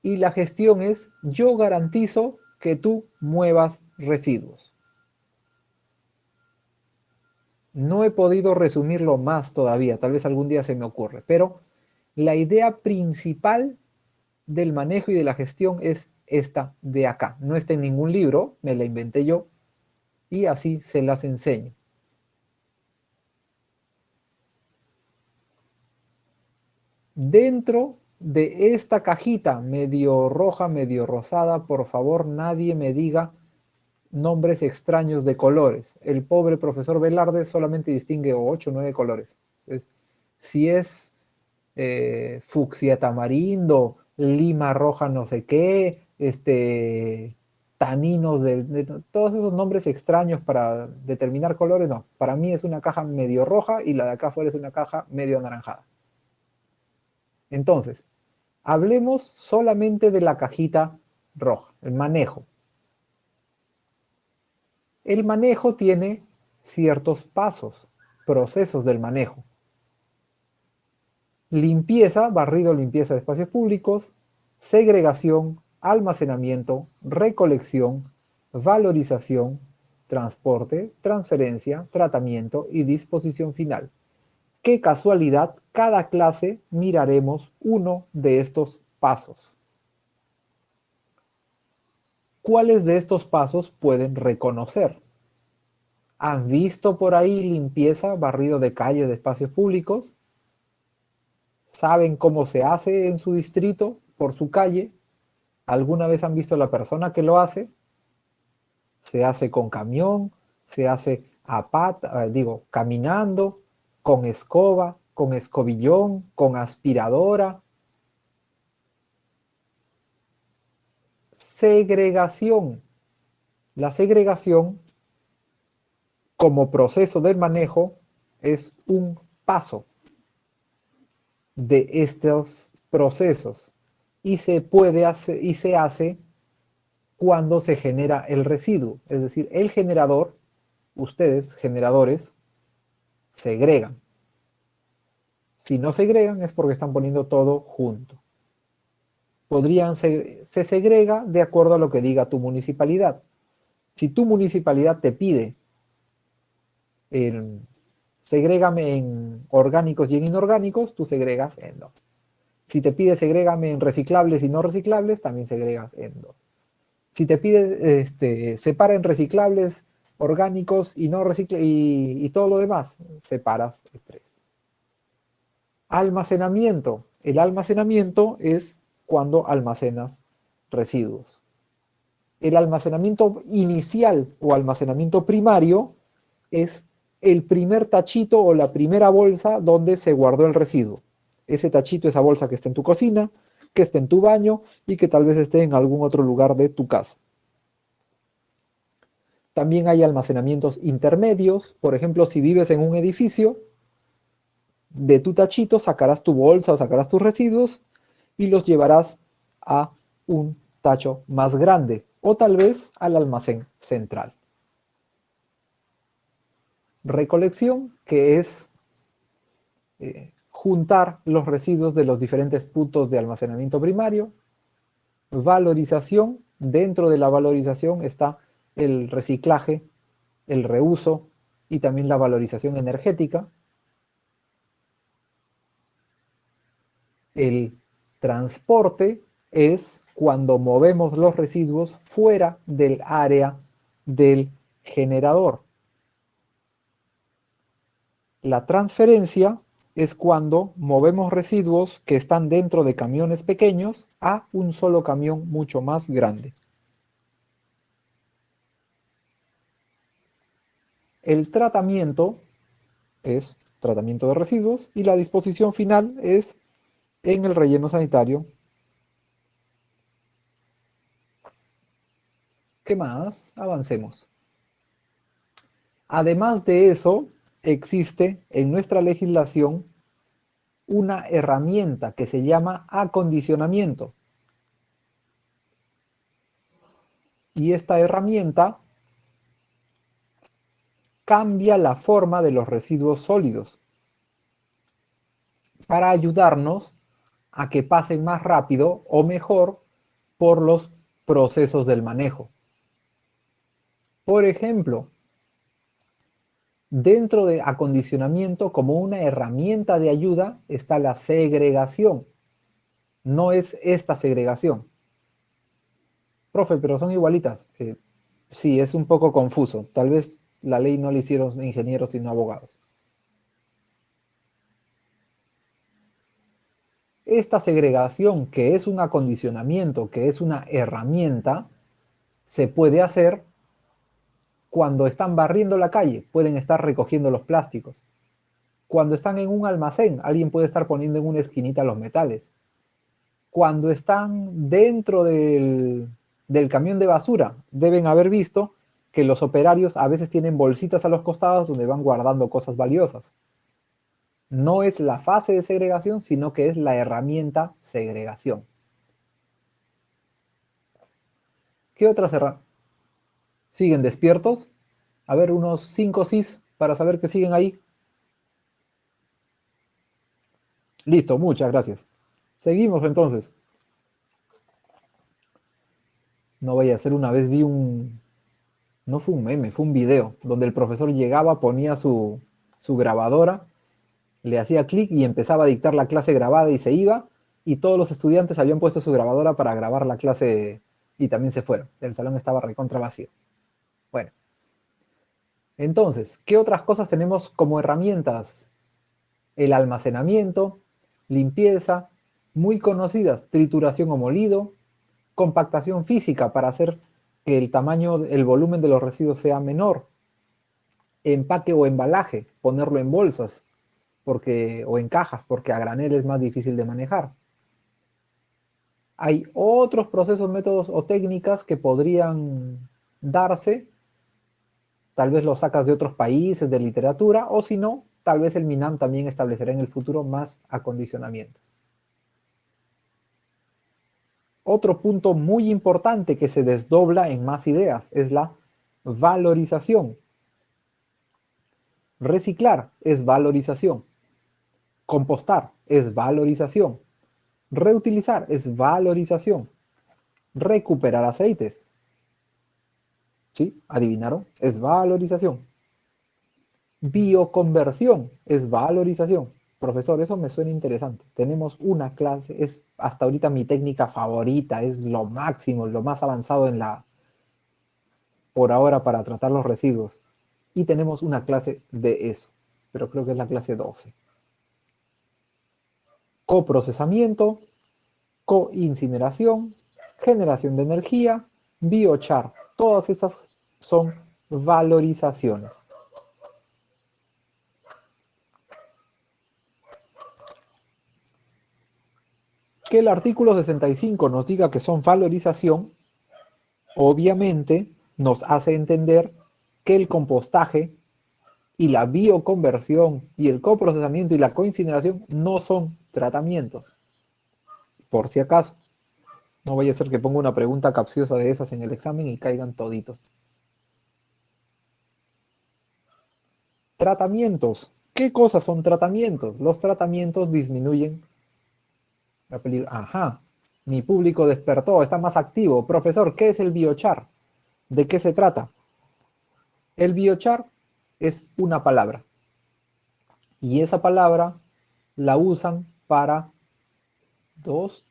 Y la gestión es yo garantizo que tú muevas residuos. No he podido resumirlo más todavía, tal vez algún día se me ocurre, pero la idea principal del manejo y de la gestión es esta de acá. No está en ningún libro, me la inventé yo y así se las enseño. Dentro de esta cajita medio roja, medio rosada, por favor nadie me diga nombres extraños de colores. El pobre profesor Velarde solamente distingue 8 o 9 colores. Entonces, si es fucsia tamarindo, lima roja no sé qué, taninos todos esos nombres extraños para determinar colores, no. Para mí es una caja medio roja y la de acá afuera es una caja medio anaranjada. Entonces, hablemos solamente de la cajita roja, el manejo. El manejo tiene ciertos pasos, procesos del manejo. Limpieza, barrido, limpieza de espacios públicos, segregación, almacenamiento, recolección, valorización, transporte, transferencia, tratamiento y disposición final. Qué casualidad, cada clase miraremos uno de estos pasos. ¿Cuáles de estos pasos pueden reconocer? ¿Han visto por ahí limpieza, barrido de calles, de espacios públicos? ¿Saben cómo se hace en su distrito, por su calle? ¿Alguna vez han visto a la persona que lo hace? Se hace con camión, se hace a pata, caminando, con escoba, con escobillón, con aspiradora. Segregación. La segregación como proceso del manejo es un paso de estos procesos y se puede hacer y se hace cuando se genera el residuo, es decir, el generador, ustedes generadores segregan. Si no segregan es porque están poniendo todo junto. Se segrega de acuerdo a lo que diga tu municipalidad. Si tu municipalidad te pide segrégame en orgánicos y en inorgánicos, tú segregas en dos. Si te pide segrégame en reciclables y no reciclables, también segregas en dos. Si te pide separa en reciclables, orgánicos y no y todo lo demás, separas en tres. Almacenamiento. El almacenamiento es cuando almacenas residuos. El almacenamiento inicial o almacenamiento primario es el primer tachito o la primera bolsa donde se guardó el residuo. Ese tachito, esa bolsa que está en tu cocina, que esté en tu baño y que tal vez esté en algún otro lugar de tu casa. También hay almacenamientos intermedios. Por ejemplo, si vives en un edificio, de tu tachito sacarás tu bolsa o sacarás tus residuos y los llevarás a un tacho más grande o tal vez al almacén central. Recolección, que es juntar los residuos de los diferentes puntos de almacenamiento primario. Valorización, dentro de la valorización está el reciclaje, el reuso y también la valorización energética. El transporte es cuando movemos los residuos fuera del área del generador. La transferencia es cuando movemos residuos que están dentro de camiones pequeños a un solo camión mucho más grande. El tratamiento es tratamiento de residuos y la disposición final es en el relleno sanitario. ¿Qué más? Avancemos. Además de eso, existe en nuestra legislación una herramienta que se llama acondicionamiento. Y esta herramienta cambia la forma de los residuos sólidos para ayudarnos a que pasen más rápido o mejor por los procesos del manejo. Por ejemplo, dentro de acondicionamiento, como una herramienta de ayuda, está la segregación. No es esta segregación. Profe, pero son igualitas. Sí, es un poco confuso. Tal vez la ley no la hicieron ingenieros sino abogados. Esta segregación, que es un acondicionamiento, que es una herramienta, se puede hacer Cuando están barriendo la calle, pueden estar recogiendo los plásticos. Cuando están en un almacén, alguien puede estar poniendo en una esquinita los metales. Cuando están dentro del camión de basura, deben haber visto que los operarios a veces tienen bolsitas a los costados donde van guardando cosas valiosas. No es la fase de segregación, sino que es la herramienta segregación. ¿Qué otras herramientas? ¿Siguen despiertos? A ver, unos 5 sís para saber que siguen ahí. Listo, muchas gracias. Seguimos entonces. No vaya a ser, una vez vi no fue un meme, fue un video, donde el profesor llegaba, ponía su grabadora, le hacía clic y empezaba a dictar la clase grabada y se iba, y todos los estudiantes habían puesto su grabadora para grabar la clase y también se fueron. El salón estaba recontra vacío. Bueno, entonces, ¿qué otras cosas tenemos como herramientas? El almacenamiento, limpieza, muy conocidas, trituración o molido, compactación física para hacer que el tamaño, el volumen de los residuos sea menor, empaque o embalaje, ponerlo en bolsas o en cajas, porque a granel es más difícil de manejar. Hay otros procesos, métodos o técnicas que podrían darse, tal vez los sacas de otros países, de literatura, o si no, tal vez el MINAM también establecerá en el futuro más acondicionamientos. Otro punto muy importante que se desdobla en más ideas es la valorización. Reciclar es valorización. Compostar es valorización. Reutilizar es valorización. Recuperar aceites. ¿Sí? ¿Adivinaron? Es valorización. Bioconversión es valorización. Profesor, eso me suena interesante. Tenemos una clase, es hasta ahorita mi técnica favorita, es lo máximo, lo más avanzado por ahora para tratar los residuos. Y tenemos una clase de eso, pero creo que es la clase 12. Coprocesamiento, coincineración, generación de energía, biochar. Todas estas son valorizaciones. Que el artículo 65 nos diga que son valorización, obviamente nos hace entender que el compostaje y la bioconversión y el coprocesamiento y la coincineración no son tratamientos. Por si acaso, no vaya a ser que ponga una pregunta capciosa de esas en el examen y caigan toditos. Tratamientos. ¿Qué cosas son tratamientos? Los tratamientos disminuyen la peligro. Ajá, mi público despertó, está más activo. Profesor, ¿qué es el biochar? ¿De qué se trata? El biochar es una palabra. Y esa palabra la usan para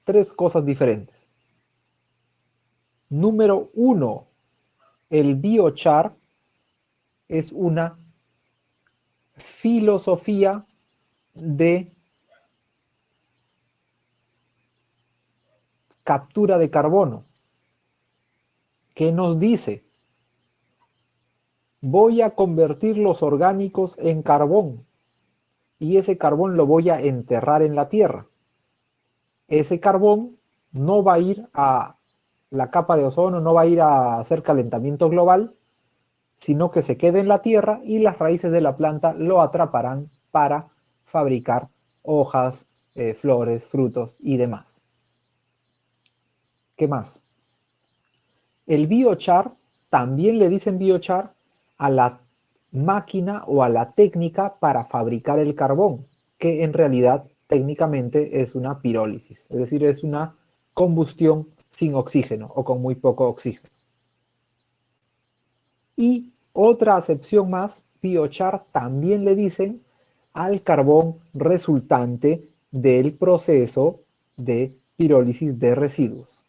tres cosas diferentes. Número 1, el biochar es una filosofía de captura de carbono que nos dice: voy a convertir los orgánicos en carbón y ese carbón lo voy a enterrar en la tierra. Ese carbón no va a ir a la capa de ozono, no va a ir a hacer calentamiento global, sino que se quede en la tierra y las raíces de la planta lo atraparán para fabricar hojas, flores, frutos y demás. ¿Qué más? El biochar, también le dicen biochar a la máquina o a la técnica para fabricar el carbón, que en realidad técnicamente es una pirólisis, es decir, es una combustión sin oxígeno o con muy poco oxígeno. Y otra acepción más, biochar también le dicen al carbón resultante del proceso de pirólisis de residuos.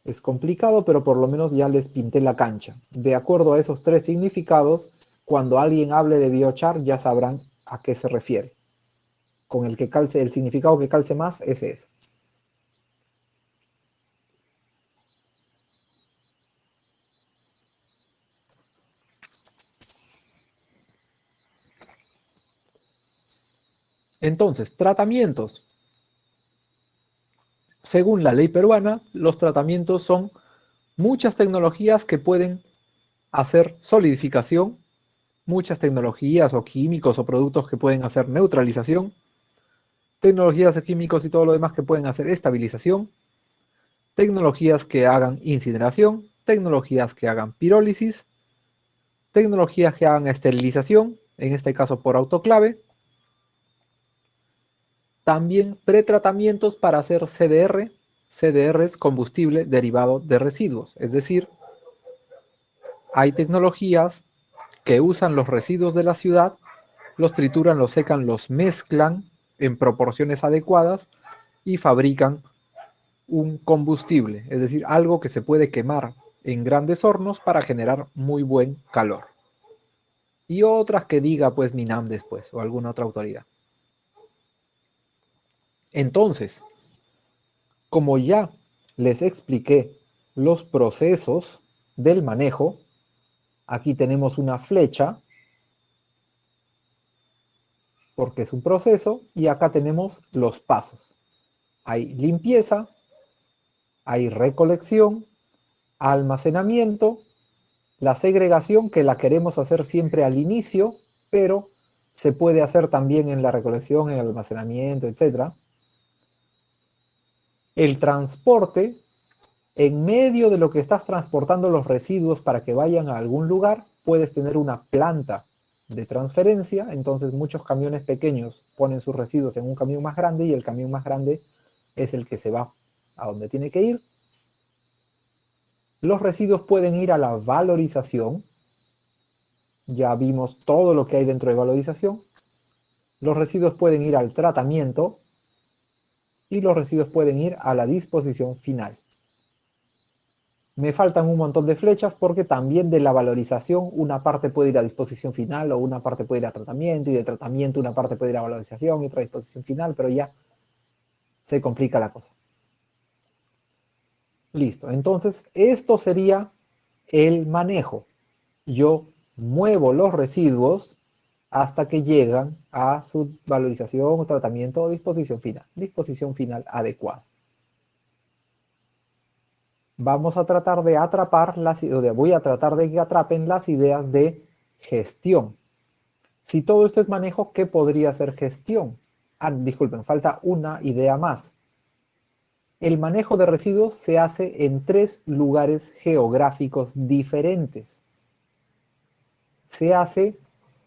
Es complicado, pero por lo menos ya les pinté la cancha. De acuerdo a esos tres significados, cuando alguien hable de biochar ya sabrán a qué se refiere. Con el que calce, el significado que calce más es ese. Entonces, tratamientos. Según la ley peruana, los tratamientos son muchas tecnologías que pueden hacer solidificación, muchas tecnologías o químicos o productos que pueden hacer neutralización, tecnologías de químicos y todo lo demás que pueden hacer estabilización, tecnologías que hagan incineración, tecnologías que hagan pirólisis, tecnologías que hagan esterilización, en este caso por autoclave, también pretratamientos para hacer CDR. CDR es combustible derivado de residuos, es decir, hay tecnologías que usan los residuos de la ciudad, los trituran, los secan, los mezclan en proporciones adecuadas y fabrican un combustible, es decir, algo que se puede quemar en grandes hornos para generar muy buen calor. Y otras que diga pues MINAM después o alguna otra autoridad. Entonces, como ya les expliqué los procesos del manejo, aquí tenemos una flecha porque es un proceso y acá tenemos los pasos. Hay limpieza, hay recolección, almacenamiento, la segregación que la queremos hacer siempre al inicio, pero se puede hacer también en la recolección, en el almacenamiento, etc. El transporte, en medio de lo que estás transportando los residuos para que vayan a algún lugar, puedes tener una planta de transferencia, entonces muchos camiones pequeños ponen sus residuos en un camión más grande y el camión más grande es el que se va a donde tiene que ir. Los residuos pueden ir a la valorización, ya vimos todo lo que hay dentro de valorización. Los residuos pueden ir al tratamiento y los residuos pueden ir a la disposición final. Me faltan un montón de flechas porque también de la valorización una parte puede ir a disposición final o una parte puede ir a tratamiento y de tratamiento una parte puede ir a valorización y otra a disposición final, pero ya se complica la cosa. Listo, entonces esto sería el manejo. Yo muevo los residuos hasta que llegan a su valorización, tratamiento o disposición final adecuada. Vamos a tratar de atrapar voy a tratar de que atrapen las ideas de gestión. Si todo esto es manejo, ¿qué podría ser gestión? Disculpen, falta una idea más. El manejo de residuos se hace en 3 lugares geográficos diferentes. Se hace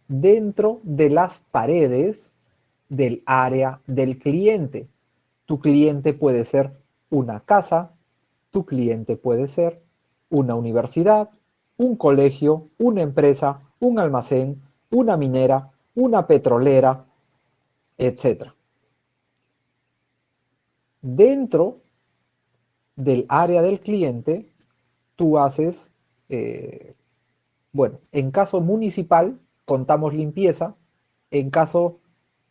dentro de las paredes del área del cliente. Tu cliente puede ser una casa, tu cliente puede ser una universidad, un colegio, una empresa, un almacén, una minera, una petrolera, etc. Dentro del área del cliente, tú haces, bueno, en caso municipal, contamos limpieza. En caso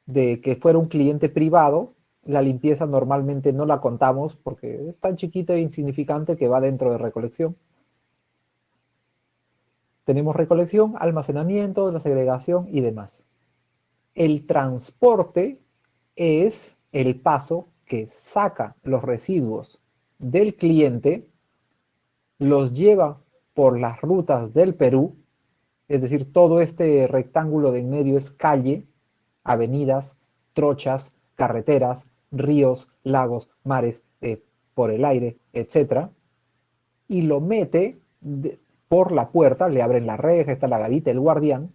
de que fuera un cliente privado, la limpieza normalmente no la contamos porque es tan chiquita e insignificante que va dentro de recolección. Tenemos recolección, almacenamiento, la segregación y demás. El transporte es el paso que saca los residuos del cliente, los lleva por las rutas del Perú, es decir, todo este rectángulo de en medio es calle, avenidas, trochas, carreteras, ríos, lagos, mares, por el aire, etc. Y lo mete por la puerta, le abren la reja, está la garita, el guardián,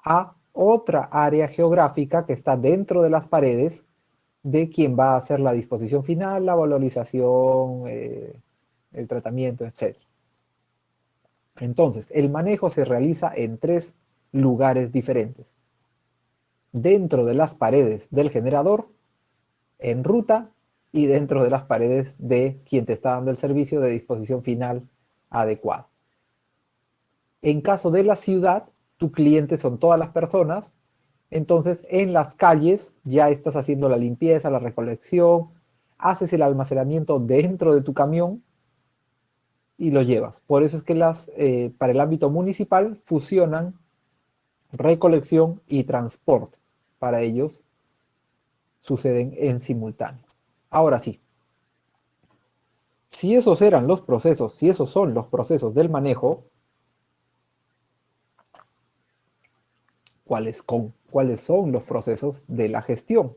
a otra área geográfica que está dentro de las paredes de quien va a hacer la disposición final, la valorización, el tratamiento, etc. Entonces, el manejo se realiza en 3 lugares diferentes. Dentro de las paredes del generador, en ruta y dentro de las paredes de quien te está dando el servicio de disposición final adecuada. En caso de la ciudad, tu cliente son todas las personas, entonces en las calles ya estás haciendo la limpieza, la recolección, haces el almacenamiento dentro de tu camión y lo llevas. Por eso es que para el ámbito municipal fusionan recolección y transporte para ellos suceden en simultáneo. Ahora sí, si esos eran los procesos, si esos son los procesos del manejo, ¿cuáles son los procesos de la gestión?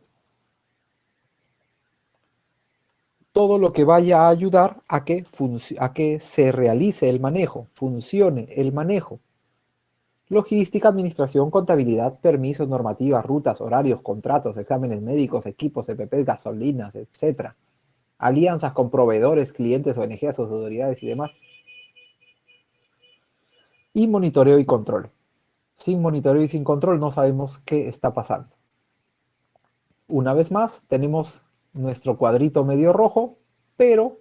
Todo lo que vaya a ayudar a que se realice el manejo, funcione el manejo. Logística, administración, contabilidad, permisos, normativas, rutas, horarios, contratos, exámenes médicos, equipos, EPPs, gasolinas, etc. Alianzas con proveedores, clientes, ONGs, autoridades y demás. Y monitoreo y control. Sin monitoreo y sin control no sabemos qué está pasando. Una vez más, tenemos nuestro cuadrito medio rojo, pero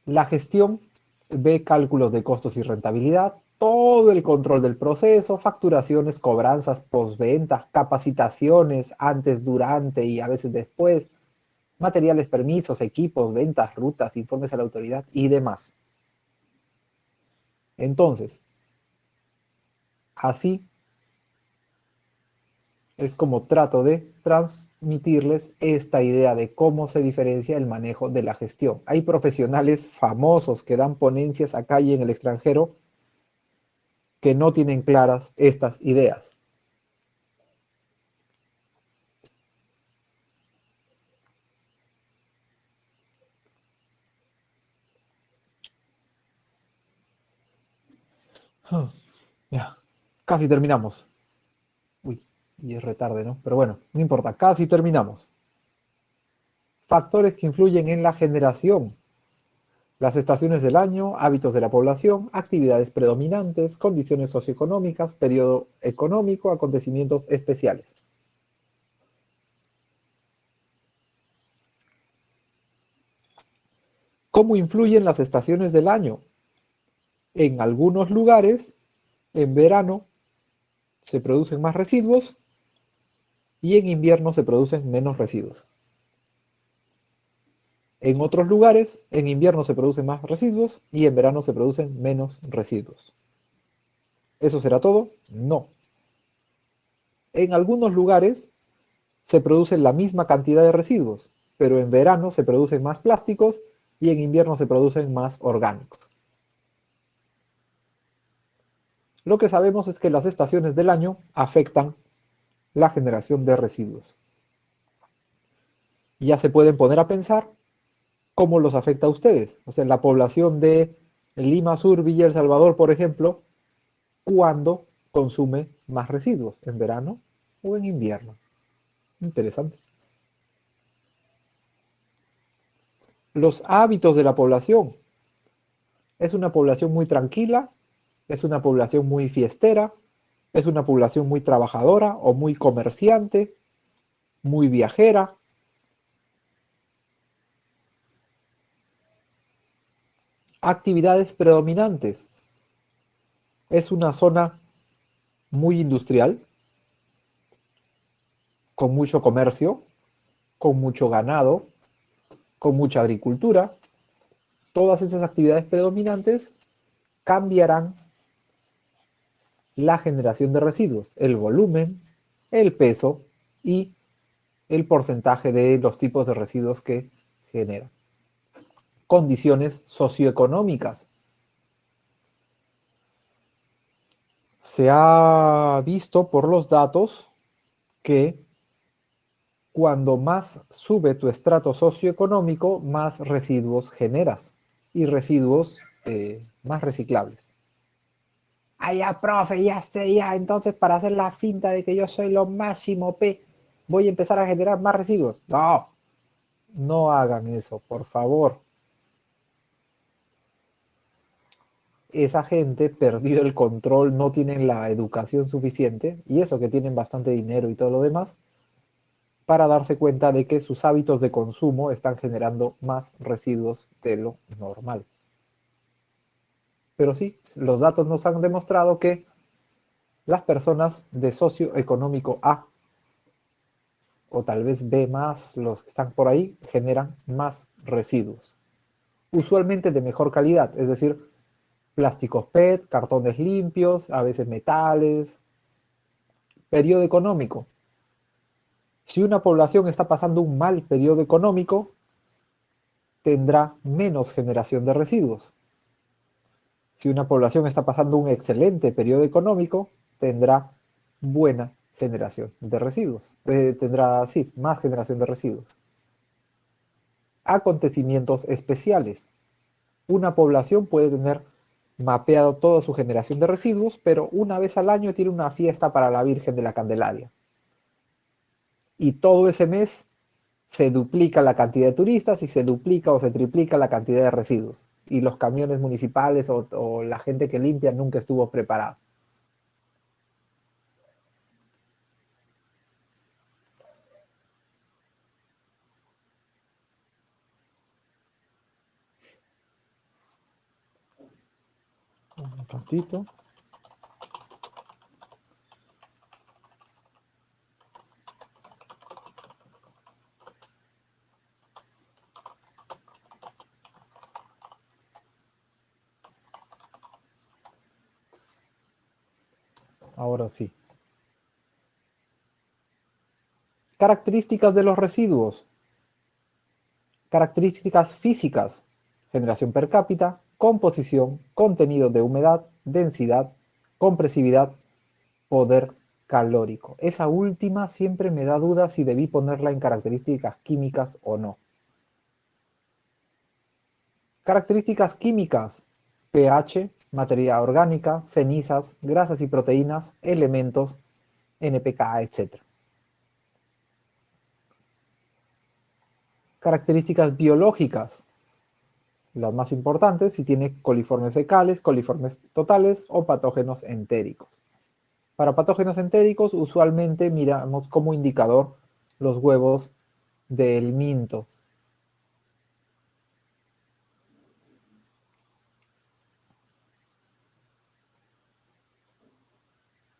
la gestión ve cálculos de costos y rentabilidad, todo el control del proceso, facturaciones, cobranzas, postventa, capacitaciones antes, durante y a veces después, materiales, permisos, equipos, ventas, rutas, informes a la autoridad y demás. Entonces, así es como trato de transmitirles esta idea de cómo se diferencia el manejo de la gestión. Hay profesionales famosos que dan ponencias acá y en el extranjero que no tienen claras estas ideas. Ya, casi terminamos. Uy, y es retarde, ¿no? Pero bueno, no importa, casi terminamos. Factores que influyen en la generación. Las estaciones del año, hábitos de la población, actividades predominantes, condiciones socioeconómicas, periodo económico, acontecimientos especiales. ¿Cómo influyen las estaciones del año? En algunos lugares, en verano, se producen más residuos y en invierno se producen menos residuos. En otros lugares, en invierno se producen más residuos y en verano se producen menos residuos. ¿Eso será todo? No. En algunos lugares se produce la misma cantidad de residuos, pero en verano se producen más plásticos y en invierno se producen más orgánicos. Lo que sabemos es que las estaciones del año afectan la generación de residuos. Y ya se pueden poner a pensar cómo los afecta a ustedes. O sea, la población de Lima Sur, Villa El Salvador, por ejemplo, ¿cuándo consume más residuos? ¿En verano o en invierno? Interesante. Los hábitos de la población. Es una población muy tranquila, es una población muy fiestera, es una población muy trabajadora o muy comerciante, muy viajera. Actividades predominantes. Es una zona muy industrial, con mucho comercio, con mucho ganado, con mucha agricultura. Todas esas actividades predominantes cambiarán la generación de residuos, el volumen, el peso y el porcentaje de los tipos de residuos que genera. Condiciones socioeconómicas. Se ha visto por los datos que cuando más sube tu estrato socioeconómico, más residuos generas y residuos más reciclables. Ah, ya, profe, ya sé, ya. Entonces, para hacer la finta de que yo soy lo máximo, voy a empezar a generar más residuos. No, no hagan eso, por favor. Esa gente perdió el control, no tienen la educación suficiente, y eso que tienen bastante dinero y todo lo demás, para darse cuenta de que sus hábitos de consumo están generando más residuos de lo normal. Pero sí, los datos nos han demostrado que las personas de socioeconómico A, o tal vez B más, los que están por ahí, generan más residuos. Usualmente de mejor calidad, es decir, plásticos PET, cartones limpios, a veces metales. Periodo económico. Si una población está pasando un mal periodo económico, tendrá menos generación de residuos. Si una población está pasando un excelente periodo económico, tendrá buena generación de residuos. Tendrá, sí, más generación de residuos. Acontecimientos especiales. Una población puede tener mapeado toda su generación de residuos, pero una vez al año tiene una fiesta para la Virgen de la Candelaria. Y todo ese mes se duplica la cantidad de turistas y se duplica o se triplica la cantidad de residuos. Y los camiones municipales o la gente que limpia nunca estuvo preparado. Un ratito. Ahora sí. Características de los residuos. Características físicas. Generación per cápita, composición, contenido de humedad, densidad, compresividad, poder calórico. Esa última siempre me da duda si debí ponerla en características químicas o no. Características químicas: pH, materia orgánica, cenizas, grasas y proteínas, elementos, NPK, etc. Características biológicas: las más importantes, si tiene coliformes fecales, coliformes totales o patógenos entéricos. Para patógenos entéricos, usualmente miramos como indicador los huevos del minto.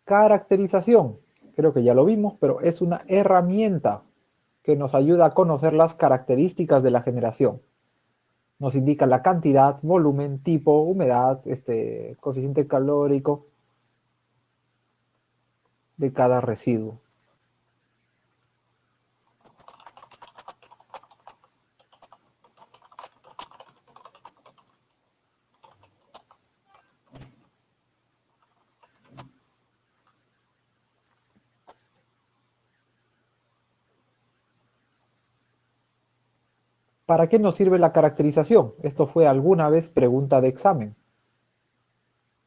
Caracterización, creo que ya lo vimos, pero es una herramienta que nos ayuda a conocer las características de la generación. Nos indica la cantidad, volumen, tipo, humedad, coeficiente calórico de cada residuo. ¿Para qué nos sirve la caracterización? Esto fue alguna vez pregunta de examen.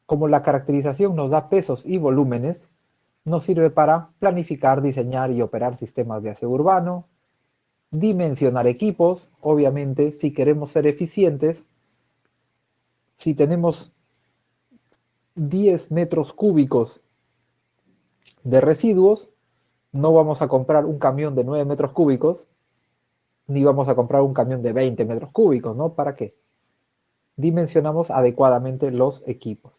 Como la caracterización nos da pesos y volúmenes, nos sirve para planificar, diseñar y operar sistemas de aseo urbano, dimensionar equipos, obviamente si queremos ser eficientes, si tenemos 10 metros cúbicos de residuos, no vamos a comprar un camión de 9 metros cúbicos, ni vamos a comprar un camión de 20 metros cúbicos, ¿no? ¿Para qué? Dimensionamos adecuadamente los equipos.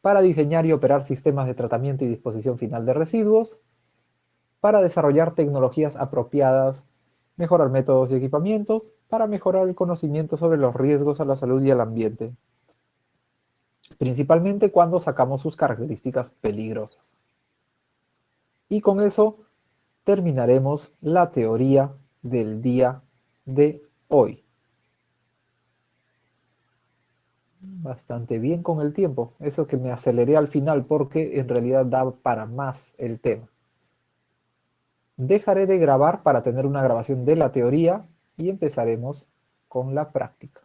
Para diseñar y operar sistemas de tratamiento y disposición final de residuos, para desarrollar tecnologías apropiadas, mejorar métodos y equipamientos, para mejorar el conocimiento sobre los riesgos a la salud y al ambiente, principalmente cuando sacamos sus características peligrosas. Y con eso terminaremos la teoría del día de hoy. Bastante bien con el tiempo, eso que me aceleré al final porque en realidad da para más el tema. Dejaré de grabar para tener una grabación de la teoría y empezaremos con la práctica.